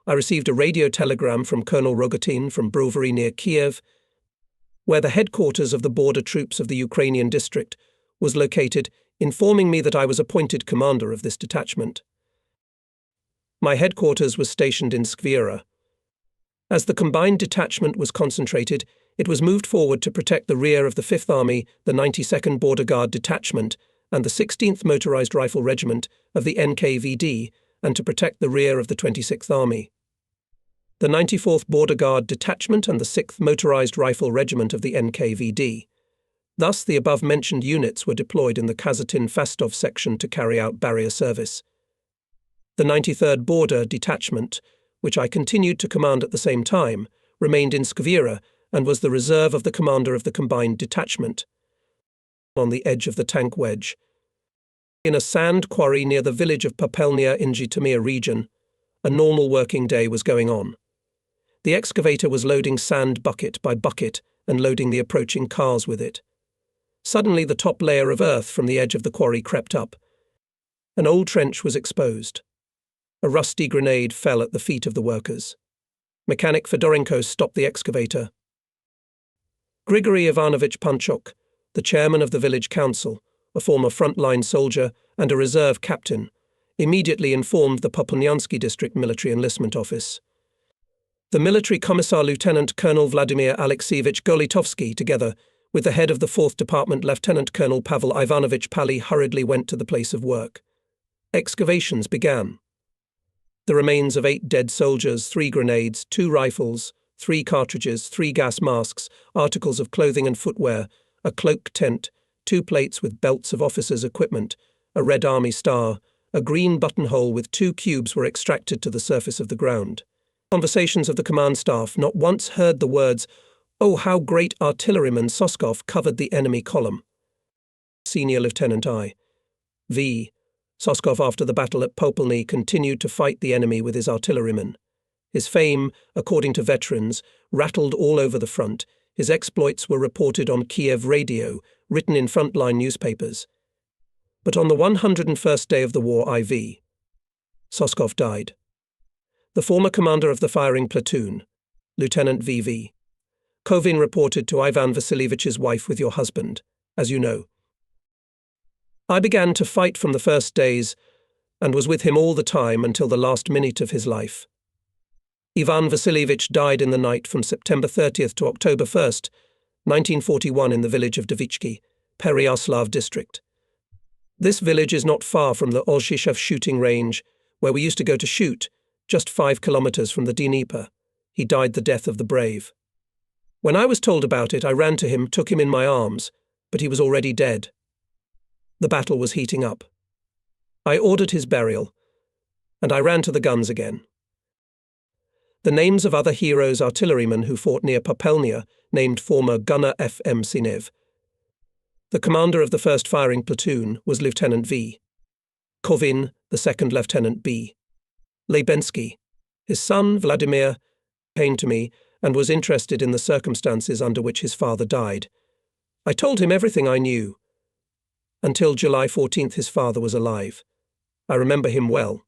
I received a radio telegram from Colonel Rogatin from Brovary near Kiev, where the headquarters of the border troops of the Ukrainian district was located, informing me that I was appointed commander of this detachment. My headquarters was stationed in Skvira. As the combined detachment was concentrated, it was moved forward to protect the rear of the 5th Army, the 92nd Border Guard Detachment, and the 16th Motorized Rifle Regiment of the NKVD, and to protect the rear of the 26th Army. The 94th Border Guard Detachment and the 6th Motorized Rifle Regiment of the NKVD. Thus, the above-mentioned units were deployed in the Kazatin-Fastov section to carry out barrier service. The 93rd Border Detachment, which I continued to command at the same time, remained in Skvira and was the reserve of the commander of the combined detachment, on the edge of the tank wedge. In a sand quarry near the village of Popelnia in Zhytomyr region, a normal working day was going on. The excavator was loading sand bucket by bucket and loading the approaching cars with it. Suddenly the top layer of earth from the edge of the quarry crept up. An old trench was exposed. A rusty grenade fell at the feet of the workers. Mechanic Fedorenko stopped the excavator. Grigory Ivanovich Panchuk, the chairman of the village council, a former frontline soldier and a reserve captain, immediately informed the Popolnyansky district military enlistment office. The military commissar Lieutenant Colonel Vladimir Alexeyevich Golitovsky, together with the head of the 4th Department Lieutenant Colonel Pavel Ivanovich Pali, hurriedly went to the place of work. Excavations began. The remains of 8 dead soldiers, 3 grenades, 2 rifles, 3 cartridges, 3 gas masks, articles of clothing and footwear, a cloak tent, 2 plates with belts of officers' equipment, a Red Army star, a green buttonhole with 2 cubes were extracted to the surface of the ground. Conversations of the command staff not once heard the words, "Oh, how great artilleryman Soskov covered the enemy column." Senior Lieutenant I.V. Soskov, after the battle at Popolny, continued to fight the enemy with his artillerymen. His fame, according to veterans, rattled all over the front. His exploits were reported on Kiev radio, written in frontline newspapers. But on the 101st day of the war, IV. Soskov died. The former commander of the firing platoon, Lieutenant V.V. Kovin, reported to Ivan Vasilievich's wife, "With your husband, as you know." I began to fight from the first days and was with him all the time until the last minute of his life. Ivan Vasilievich died in the night from September 30th to October 1st, 1941 in the village of Devichki, Peryaslav district. This village is not far from the Olshishev shooting range, where we used to go to shoot, just 5 kilometers from the Dnieper. He died the death of the brave. When I was told about it, I ran to him, took him in my arms, but he was already dead. The battle was heating up. I ordered his burial, and I ran to the guns again. The names of other heroes artillerymen who fought near Popelnia, named former gunner F.M. Sinev. The commander of the 1st firing platoon was Lieutenant V. Kovin, the 2nd Lieutenant B. Lebensky. His son, Vladimir, came to me and was interested in the circumstances under which his father died. I told him everything I knew. Until July 14th his father was alive. I remember him well.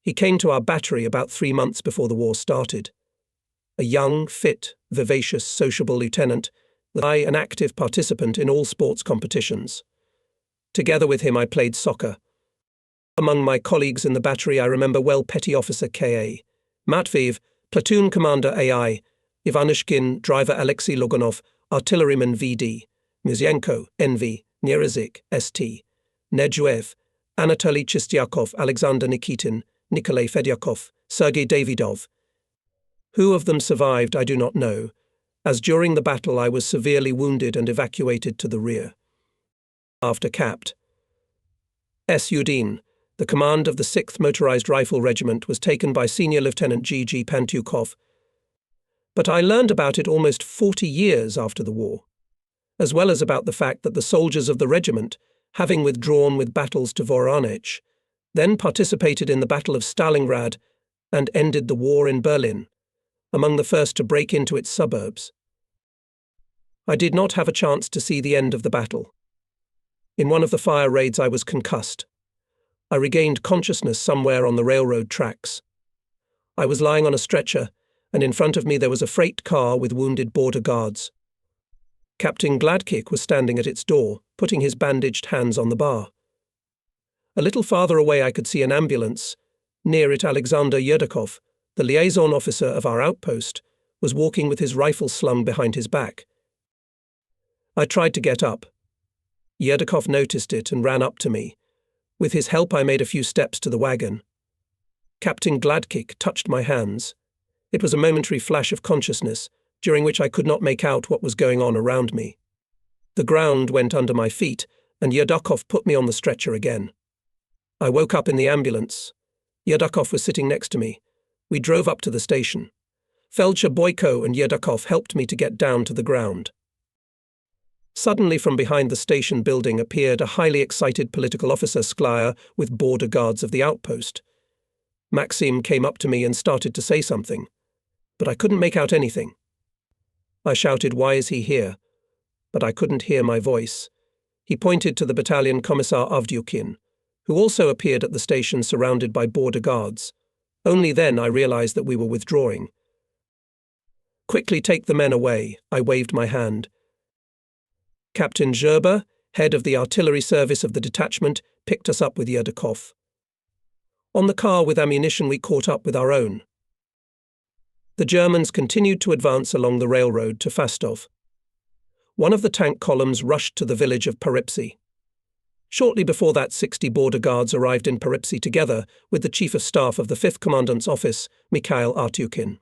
He came to our battery about 3 months before the war started. A young, fit, vivacious, sociable lieutenant, an active participant in all sports competitions. Together with him I played soccer. Among my colleagues in the battery I remember well Petty Officer K.A. Matveev, Platoon Commander A.I., Ivanushkin, Driver Alexei Loganov, Artilleryman V.D., Muzyenko, N.V., Nerezik, S.T., Nedjuev, Anatoly Chistyakov, Alexander Nikitin, Nikolay Fedyakov, Sergei Davidov. Who of them survived I do not know, as during the battle I was severely wounded and evacuated to the rear. After Capt. S. Yudin, the command of the 6th Motorized Rifle Regiment was taken by Senior Lieutenant G.G. Pantyukov, but I learned about it almost 40 years after the war, as well as about the fact that the soldiers of the regiment, having withdrawn with battles to Voronezh, then participated in the Battle of Stalingrad and ended the war in Berlin, among the first to break into its suburbs. I did not have a chance to see the end of the battle. In one of the fire raids I was concussed. I regained consciousness somewhere on the railroad tracks. I was lying on a stretcher, and in front of me there was a freight car with wounded border guards. Captain Gladkick was standing at its door, putting his bandaged hands on the bar. A little farther away I could see an ambulance. Near it Alexander Yerdakov, the liaison officer of our outpost, was walking with his rifle slung behind his back. I tried to get up. Yerdakov noticed it and ran up to me. With his help I made a few steps to the wagon. Captain Gladkick touched my hands. It was a momentary flash of consciousness, during which I could not make out what was going on around me. The ground went under my feet, and Yerdakov put me on the stretcher again. I woke up in the ambulance. Yerdakov was sitting next to me. We drove up to the station. Feldshir Boyko and Yerdakov helped me to get down to the ground. Suddenly from behind the station building appeared a highly excited political officer Skvira with border guards of the outpost. Maxim came up to me and started to say something, but I couldn't make out anything. I shouted, "Why is he here?" But I couldn't hear my voice. He pointed to the battalion commissar Avdyukin, who also appeared at the station surrounded by border guards. Only then I realized that we were withdrawing. "Quickly take the men away," I waved my hand. Captain Zherba, head of the artillery service of the detachment, picked us up with Yerdakov. On the car with ammunition we caught up with our own. The Germans continued to advance along the railroad to Fastov. One of the tank columns rushed to the village of Paripsy. Shortly before that 60 border guards arrived in Paripsy together with the Chief of Staff of the 5th Commandant's office, Mikhail Artyukin.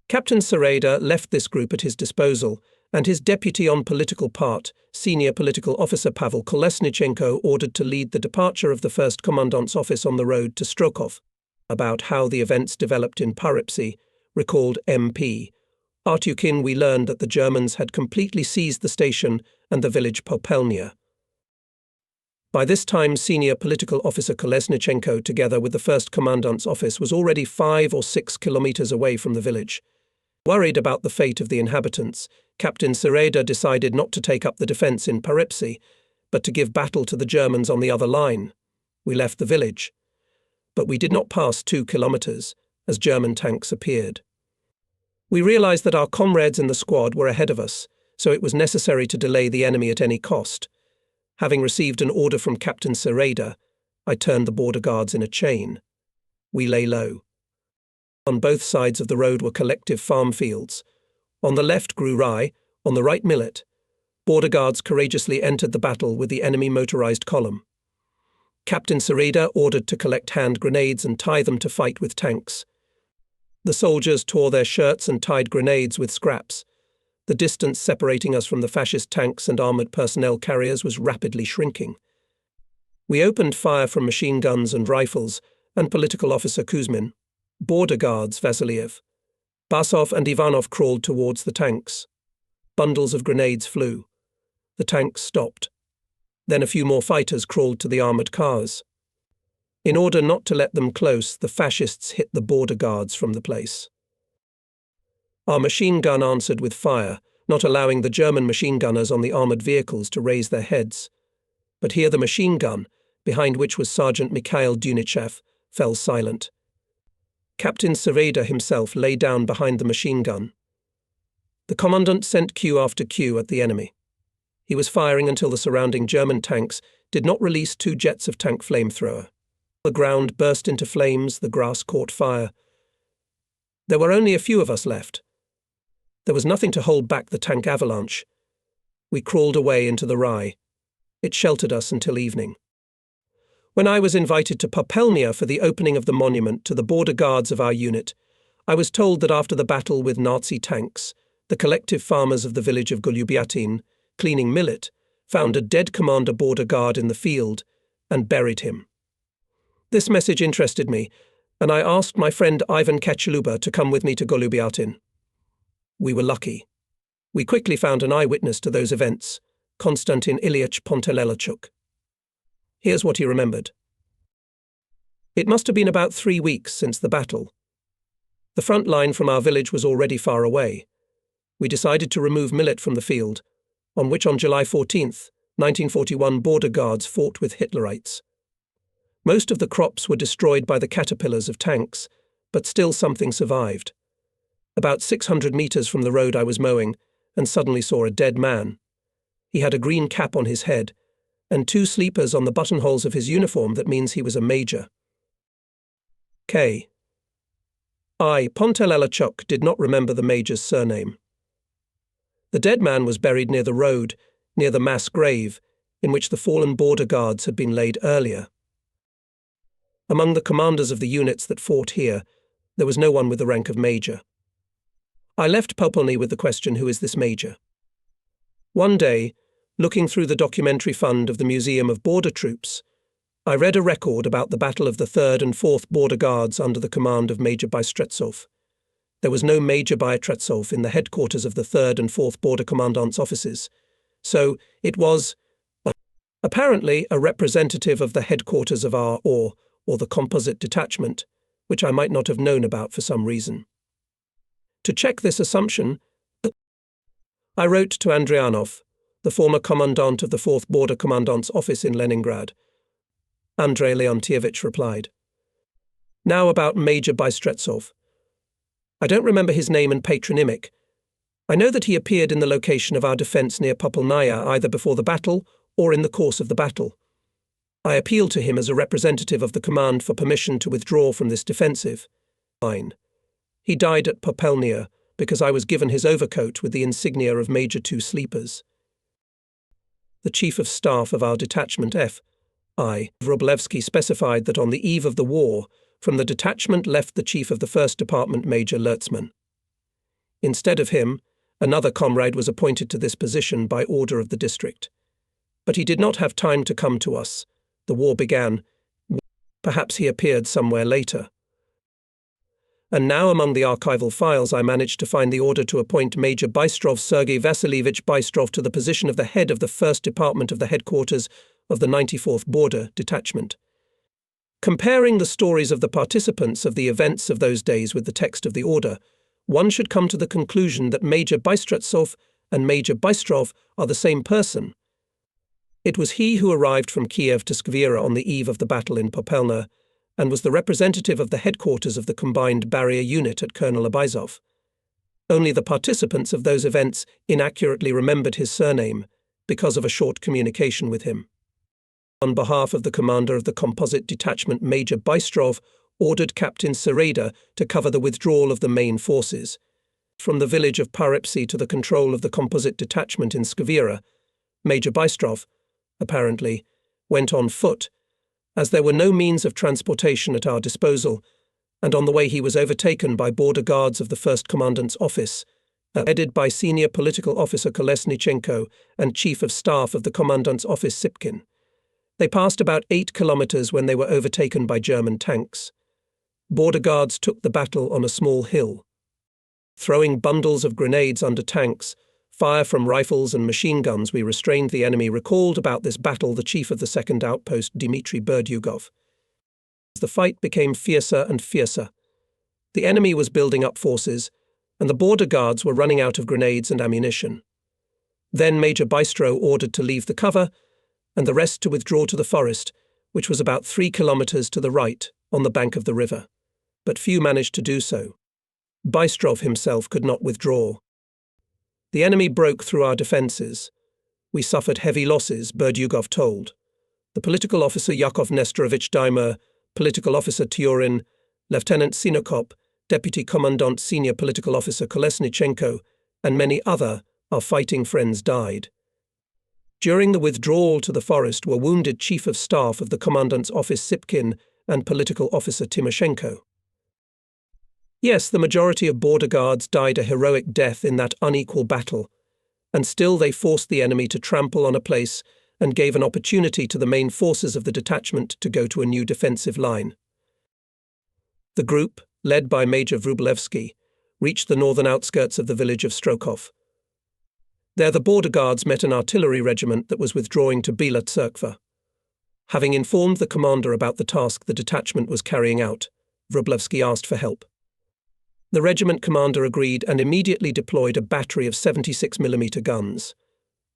Captain Sereda left this group at his disposal, and his deputy on political part, Senior Political Officer Pavel Kolesnichenko, ordered to lead the departure of the 1st Commandant's office on the road to Strokov. About how the events developed in Paripsy, recalled MP. Artyukin, we learned that the Germans had completely seized the station and the village Popelnya. By this time, Senior Political Officer Kolesnichenko, together with the 1st Commandant's office, was already 5 or 6 kilometers away from the village. Worried about the fate of the inhabitants, Captain Sereda decided not to take up the defense in Paripsy, but to give battle to the Germans on the other line. We left the village, but we did not pass 2 kilometers, as German tanks appeared. We realized that our comrades in the squad were ahead of us, so it was necessary to delay the enemy at any cost. Having received an order from Captain Sereda, I turned the border guards in a chain. We lay low. On both sides of the road were collective farm fields. On the left grew rye, on the right millet. Border guards courageously entered the battle with the enemy motorized column. Captain Sereda ordered to collect hand grenades and tie them to fight with tanks. The soldiers tore their shirts and tied grenades with scraps. The distance separating us from the fascist tanks and armoured personnel carriers was rapidly shrinking. We opened fire from machine guns and rifles, and Political Officer Kuzmin, border guards Vasiliev, Basov and Ivanov crawled towards the tanks. Bundles of grenades flew. The tanks stopped. Then a few more fighters crawled to the armoured cars. In order not to let them close, the fascists hit the border guards from the place. Our machine gun answered with fire, not allowing the German machine gunners on the armoured vehicles to raise their heads. But here the machine gun, behind which was Sergeant Mikhail Dunichev, fell silent. Captain Sereda himself lay down behind the machine gun. The commandant sent cue after cue at the enemy. He was firing until the surrounding German tanks did not release 2 jets of tank flamethrower. The ground burst into flames, the grass caught fire. There were only a few of us left. There was nothing to hold back the tank avalanche. We crawled away into the rye. It sheltered us until evening. When I was invited to Popelnia for the opening of the monument to the border guards of our unit, I was told that after the battle with Nazi tanks, the collective farmers of the village of Golubyatin, cleaning millet, found a dead commander border guard in the field and buried him. This message interested me, and I asked my friend Ivan Ketchluba to come with me to Golubyatin. We were lucky. We quickly found an eyewitness to those events, Konstantin Ilyich Pontelelachuk. Here's what he remembered. It must have been about 3 weeks since the battle. The front line from our village was already far away. We decided to remove millet from the field, on which on July 14th, 1941 border guards fought with Hitlerites. Most of the crops were destroyed by the caterpillars of tanks, but still something survived. About 600 meters from the road I was mowing, and suddenly saw a dead man. He had a green cap on his head, and 2 sleepers on the buttonholes of his uniform. That means he was a major. K. I, Pontelelachuk, did not remember the major's surname. The dead man was buried near the road, near the mass grave, in which the fallen border guards had been laid earlier. Among the commanders of the units that fought here, there was no one with the rank of major. I left Popelny with the question, who is this major? One day, looking through the documentary fund of the Museum of Border Troops, I read a record about the battle of the 3rd and 4th Border Guards under the command of Major Bystretsov. There was no Major Bystretsov in the headquarters of the 3rd and 4th Border Commandant's offices, so it was apparently a representative of the headquarters of our or the composite detachment, which I might not have known about for some reason. To check this assumption, I wrote to Andrianov, the former commandant of the 4th Border Commandant's office in Leningrad. Andrei Leontievich replied. Now about Major Bystretsov. I don't remember his name and patronymic. I know that he appeared in the location of our defence near Popelnaya either before the battle or in the course of the battle. I appealed to him as a representative of the command for permission to withdraw from this defensive. He died at Popelnia because I was given his overcoat with the insignia of Major 2 Sleepers. The Chief of Staff of our detachment F.I. Wroblewski specified that on the eve of the war, from the detachment left the Chief of the 1st Department, Major Lertzman. Instead of him, another comrade was appointed to this position by order of the district. But he did not have time to come to us. The war began. Perhaps he appeared somewhere later. And now among the archival files I managed to find the order to appoint Major Bystrov Sergei Vasilievich Bystrov to the position of the head of the 1st Department of the headquarters of the 94th Border Detachment. Comparing the stories of the participants of the events of those days with the text of the order, one should come to the conclusion that Major Bystretsov and Major Bystrov are the same person. It was he who arrived from Kiev to Skvira on the eve of the battle in Popelna, and was the representative of the headquarters of the combined barrier unit at Colonel Abizov. Only the participants of those events inaccurately remembered his surname because of a short communication with him. On behalf of the commander of the composite detachment, Major Bystrov ordered Captain Sereda to cover the withdrawal of the main forces. From the village of Paripsy to the control of the composite detachment in Skvira, Major Bystrov, apparently, went on foot, as there were no means of transportation at our disposal, and on the way he was overtaken by border guards of the 1st Commandant's office, headed by senior political officer Kolesnichenko and Chief of Staff of the Commandant's office Sipkin. They passed about 8 kilometers when they were overtaken by German tanks. Border guards took the battle on a small hill. Throwing bundles of grenades under tanks, fire from rifles and machine guns, we restrained the enemy, recalled about this battle the chief of the 2nd outpost, Dmitry Berdyugov. The fight became fiercer and fiercer. The enemy was building up forces, and the border guards were running out of grenades and ammunition. Then Major Bystro ordered to leave the cover, and the rest to withdraw to the forest, which was about 3 kilometers to the right, on the bank of the river. But few managed to do so. Bystrov himself could not withdraw. The enemy broke through our defences. We suffered heavy losses, Berdyugov told. The political officer Yakov Nestorovich Daimer, political officer Tyorin, Lieutenant Sinokop, Deputy Commandant Senior Political Officer Kolesnichenko, and many other, our fighting friends died. During the withdrawal to the forest were wounded Chief of Staff of the Commandant's Office Sipkin and Political Officer Timoshenko. Yes, the majority of border guards died a heroic death in that unequal battle, and still they forced the enemy to trample on a place and gave an opportunity to the main forces of the detachment to go to a new defensive line. The group, led by Major Vrublevsky, reached the northern outskirts of the village of Strokov. There the border guards met an artillery regiment that was withdrawing to Bila Tserkva. Having informed the commander about the task the detachment was carrying out, Vrublevsky asked for help. The regiment commander agreed and immediately deployed a battery of 76mm guns.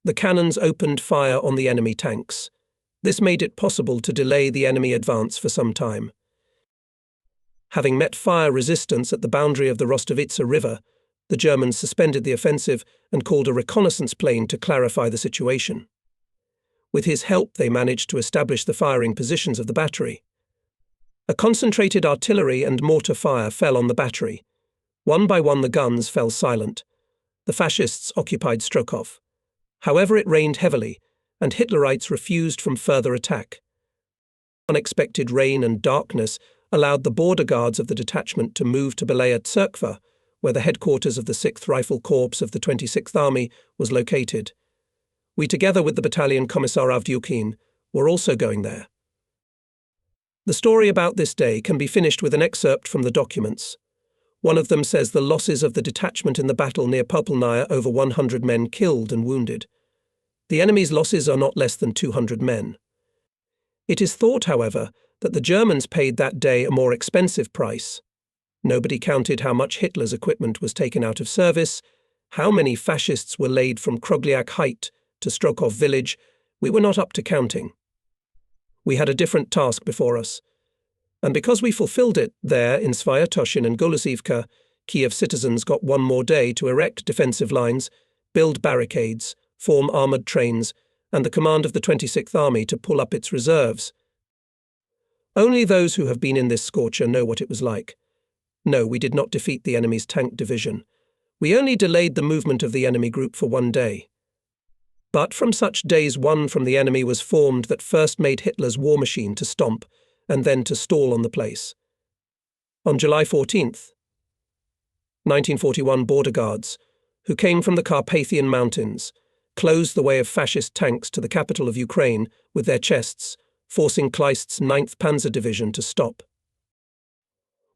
The cannons opened fire on the enemy tanks. This made it possible to delay the enemy advance for some time. Having met fire resistance at the boundary of the Rostovitsa River, the Germans suspended the offensive and called a reconnaissance plane to clarify the situation. With his help, they managed to establish the firing positions of the battery. A concentrated artillery and mortar fire fell on the battery. One by one the guns fell silent. The fascists occupied Strokov. However, it rained heavily, and Hitlerites refused from further attack. Unexpected rain and darkness allowed the border guards of the detachment to move to Belaya Tserkva, where the headquarters of the 6th Rifle Corps of the 26th Army was located. We, together with the battalion Commissar Avdyukin, were also going there. The story about this day can be finished with an excerpt from the documents. One of them says the losses of the detachment in the battle near Popelnaya over 100 men killed and wounded. The enemy's losses are not less than 200 men. It is thought, however, that the Germans paid that day a more expensive price. Nobody counted how much Hitler's equipment was taken out of service, how many fascists were laid from Krogliak Height to Strokov village. We were not up to counting. We had a different task before us. And because we fulfilled it there in Svyatoshin and Goluzivka, Kiev citizens got one more day to erect defensive lines, build barricades, form armoured trains, and the command of the 26th Army to pull up its reserves. Only those who have been in this scorcher know what it was like. No, we did not defeat the enemy's tank division. We only delayed the movement of the enemy group for one day. But from such days one from the enemy was formed that first made Hitler's war machine to stomp, and then to stall on the place. On July 14th, 1941 border guards, who came from the Carpathian Mountains, closed the way of fascist tanks to the capital of Ukraine with their chests, forcing Kleist's 9th Panzer Division to stop.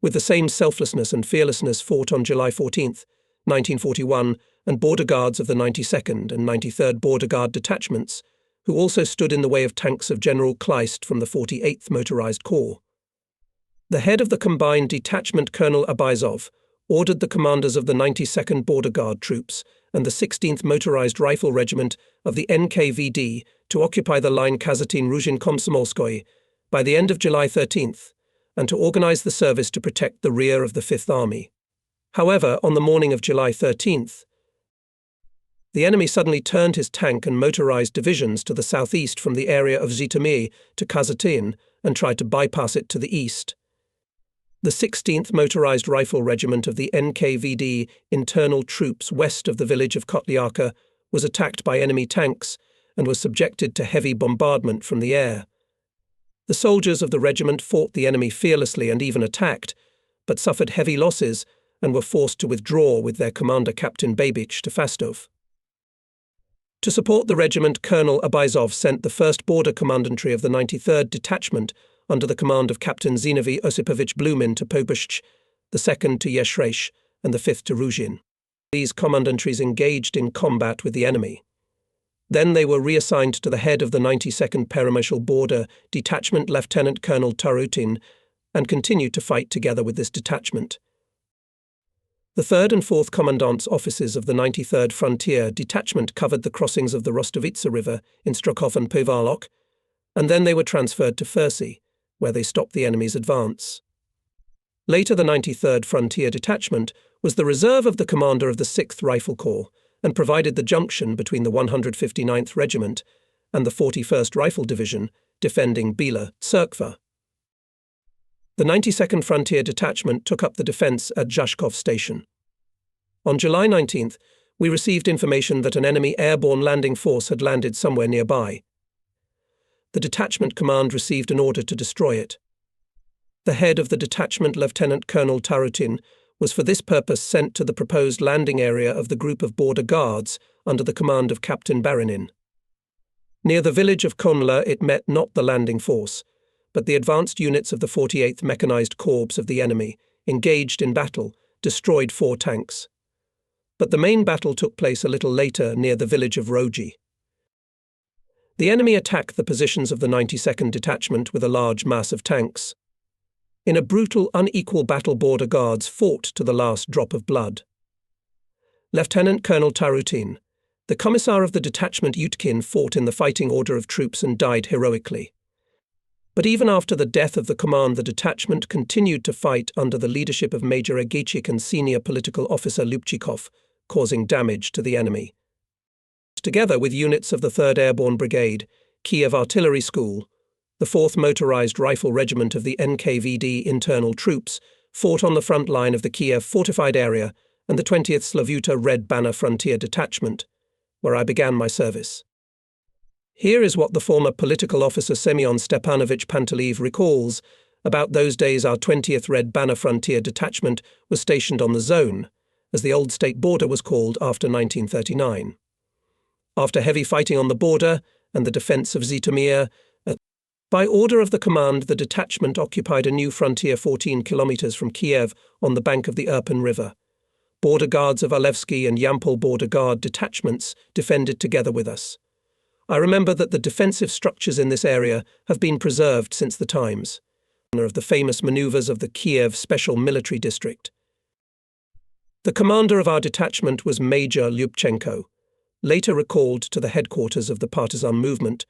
With the same selflessness and fearlessness fought on July 14th, 1941, and border guards of the 92nd and 93rd Border Guard detachments, who also stood in the way of tanks of General Kleist from the 48th Motorized Corps. The head of the combined detachment, Colonel Abizov, ordered the commanders of the 92nd Border Guard troops and the 16th Motorized Rifle Regiment of the NKVD to occupy the line Kazatin-Ruzhin-Komsomolskoye by the end of July 13th, and to organize the service to protect the rear of the 5th Army. However, on the morning of July 13th, the enemy suddenly turned his tank and motorized divisions to the southeast from the area of Zhytomyr to Kazatin and tried to bypass it to the east. The 16th Motorized Rifle Regiment of the NKVD internal troops west of the village of Kotlyarka was attacked by enemy tanks and was subjected to heavy bombardment from the air. The soldiers of the regiment fought the enemy fearlessly and even attacked, but suffered heavy losses and were forced to withdraw with their commander Captain Babich to Fastov. To support the regiment, Colonel Abizov sent the 1st Border Commandantry of the 93rd Detachment under the command of Captain Zinovy Osipovich Blumin to Pobushch, the 2nd to Yeshresh, and the 5th to Ruzhin. These commandantries engaged in combat with the enemy. Then they were reassigned to the head of the 92nd Peremyshal Border Detachment, Lieutenant Colonel Tarutin, and continued to fight together with this detachment. The 3rd and 4th Commandant's offices of the 93rd Frontier Detachment covered the crossings of the Rostovitsa River in Strokov and Povalok. and then they were transferred to Paripsy, where they stopped the enemy's advance. Later, the 93rd Frontier Detachment was the reserve of the commander of the 6th Rifle Corps and provided the junction between the 159th Regiment and the 41st Rifle Division, defending Bila Skvira. The 92nd Frontier Detachment took up the defence at Zhashkov Station. On July 19th, we received information that an enemy airborne landing force had landed somewhere nearby. The detachment command received an order to destroy it. The head of the detachment, Lieutenant Colonel Tarutin, was for this purpose sent to the proposed landing area of the group of border guards under the command of Captain Barinin. Near the village of Konla, it met not the landing force, but the advanced units of the 48th Mechanized Corps of the enemy, engaged in battle, destroyed 4 tanks. But the main battle took place a little later near the village of Roji. The enemy attacked the positions of the 92nd Detachment with a large mass of tanks. In a brutal, unequal battle, border guards fought to the last drop of blood. Lieutenant Colonel Tarutin, the commissar of the detachment Utkin, fought in the fighting order of troops and died heroically. But even after the death of the command, the detachment continued to fight under the leadership of Major Agachik and senior political officer Lubchikov, causing damage to the enemy. Together with units of the 3rd Airborne Brigade, Kiev Artillery School, the 4th Motorized Rifle Regiment of the NKVD internal troops, fought on the front line of the Kiev fortified area and the 20th Slavuta Red Banner Frontier Detachment, where I began my service. Here is what the former political officer Semyon Stepanovich Panteleev recalls about those days. Our 20th Red Banner Frontier Detachment was stationed on the zone, as the old state border was called after 1939. After heavy fighting on the border and the defence of Zhytomyr, by order of the command, the detachment occupied a new frontier 14 kilometers from Kiev on the bank of the Irpin River. Border guards of Alevsky and Yampol Border Guard detachments defended together with us. I remember that the defensive structures in this area have been preserved since the times of the famous maneuvers of the Kiev Special Military District. The commander of our detachment was Major Lyubchenko, later recalled to the headquarters of the partisan movement.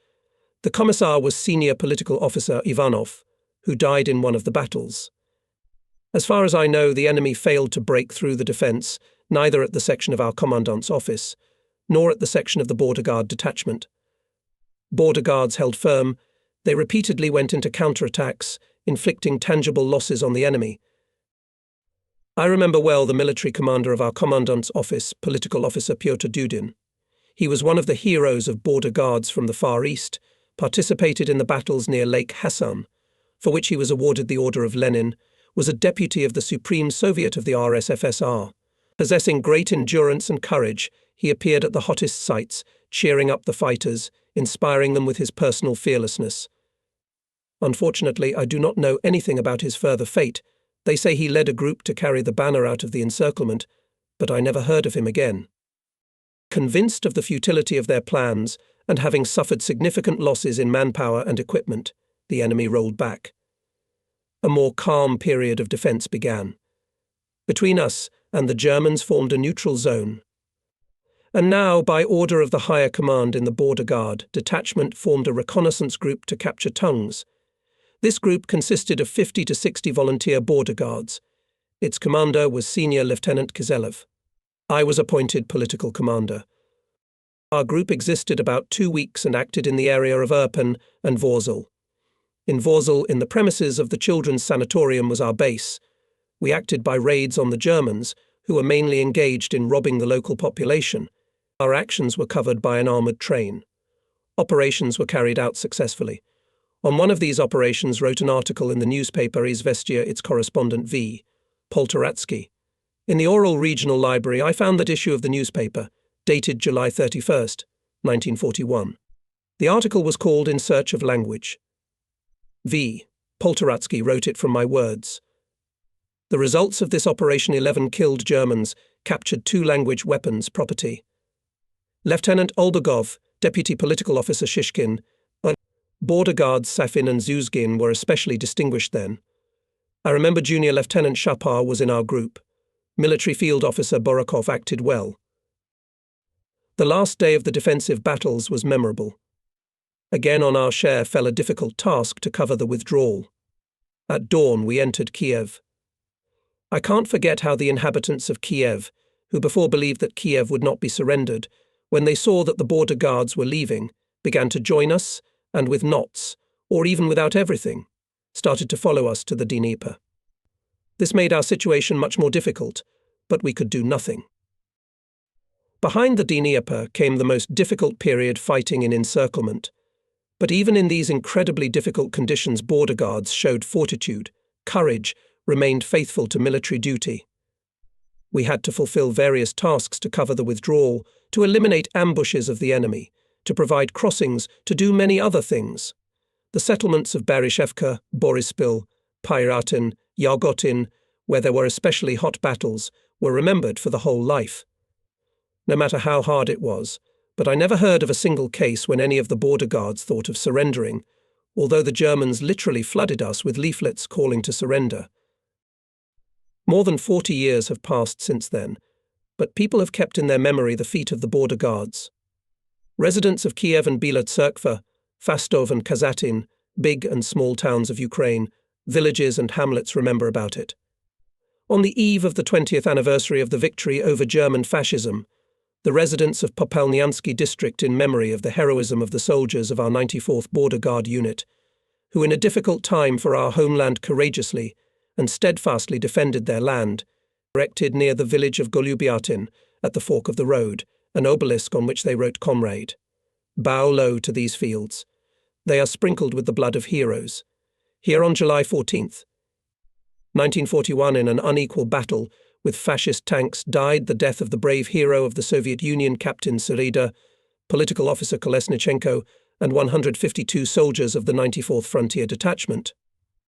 The commissar was senior political officer Ivanov, who died in one of the battles. As far as I know, the enemy failed to break through the defence, neither at the section of our commandant's office, nor at the section of the Border Guard detachment. Border guards held firm. They repeatedly went into counterattacks, inflicting tangible losses on the enemy. I remember well the military commander of our commandant's office, political officer Pyotr Dudin. He was one of the heroes of border guards from the Far East, participated in the battles near Lake Hassan, for which he was awarded the Order of Lenin, was a deputy of the Supreme Soviet of the RSFSR. Possessing great endurance and courage, he appeared at the hottest sites, cheering up the fighters, inspiring them with his personal fearlessness. Unfortunately, I do not know anything about his further fate. They say he led a group to carry the banner out of the encirclement, but I never heard of him again. Convinced of the futility of their plans, and having suffered significant losses in manpower and equipment, the enemy rolled back. A more calm period of defence began. Between us and the Germans formed a neutral zone. And now, by order of the higher command in the Border Guard, detachment formed a reconnaissance group to capture Tungs. This group consisted of 50 to 60 volunteer border guards. Its commander was Senior Lieutenant Kizelev. I was appointed political commander. Our group existed about 2 weeks and acted in the area of Irpin and Vorzel. In Vorzel, in the premises of the Children's Sanatorium, was our base. We acted by raids on the Germans, who were mainly engaged in robbing the local population. Our actions were covered by an armoured train. Operations were carried out successfully. On one of these operations wrote an article in the newspaper Izvestia its correspondent V. Poltoratsky. In the Oral Regional Library I found that issue of the newspaper, dated July 31st, 1941. The article was called In Search of Language. V. Poltoratsky wrote it from my words. The results of this Operation 11 killed Germans, captured 2 language weapons property. Lieutenant Olbagov, Deputy Political Officer Shishkin, Border Guards Safin and Zuzgin were especially distinguished then. I remember Junior Lieutenant Shapar was in our group. Military Field Officer Borakov acted well. The last day of the defensive battles was memorable. Again on our share fell a difficult task to cover the withdrawal. At dawn we entered Kiev. I can't forget how the inhabitants of Kiev, who before believed that Kiev would not be surrendered, when they saw that the border guards were leaving, began to join us, and with knots, or even without everything, started to follow us to the Dnieper. This made our situation much more difficult, but we could do nothing. Behind the Dnieper came the most difficult period fighting in encirclement. But even in these incredibly difficult conditions, border guards showed fortitude, courage, remained faithful to military duty. We had to fulfill various tasks to cover the withdrawal, to eliminate ambushes of the enemy, to provide crossings, to do many other things. The settlements of Baryshevka, Borispil, Pyratin, Yargotin, where there were especially hot battles, were remembered for the whole life. No matter how hard it was, but I never heard of a single case when any of the border guards thought of surrendering, although the Germans literally flooded us with leaflets calling to surrender. More than 40 years have passed since then, but people have kept in their memory the feat of the border guards. Residents of Kiev and Bila Tserkva, Fastov and Kazatin, big and small towns of Ukraine, villages and hamlets remember about it. On the eve of the 20th anniversary of the victory over German fascism, the residents of Popelnyansky district in memory of the heroism of the soldiers of our 94th Border Guard unit, who in a difficult time for our homeland courageously and steadfastly defended their land, erected near the village of Golubyatin, at the fork of the road, an obelisk on which they wrote "Comrade." Bow low to these fields. They are sprinkled with the blood of heroes. Here on July 14th, 1941, in an unequal battle with fascist tanks, died the death of the brave hero of the Soviet Union, Captain Sereda, political officer Kolesnichenko, and 152 soldiers of the 94th Frontier Detachment.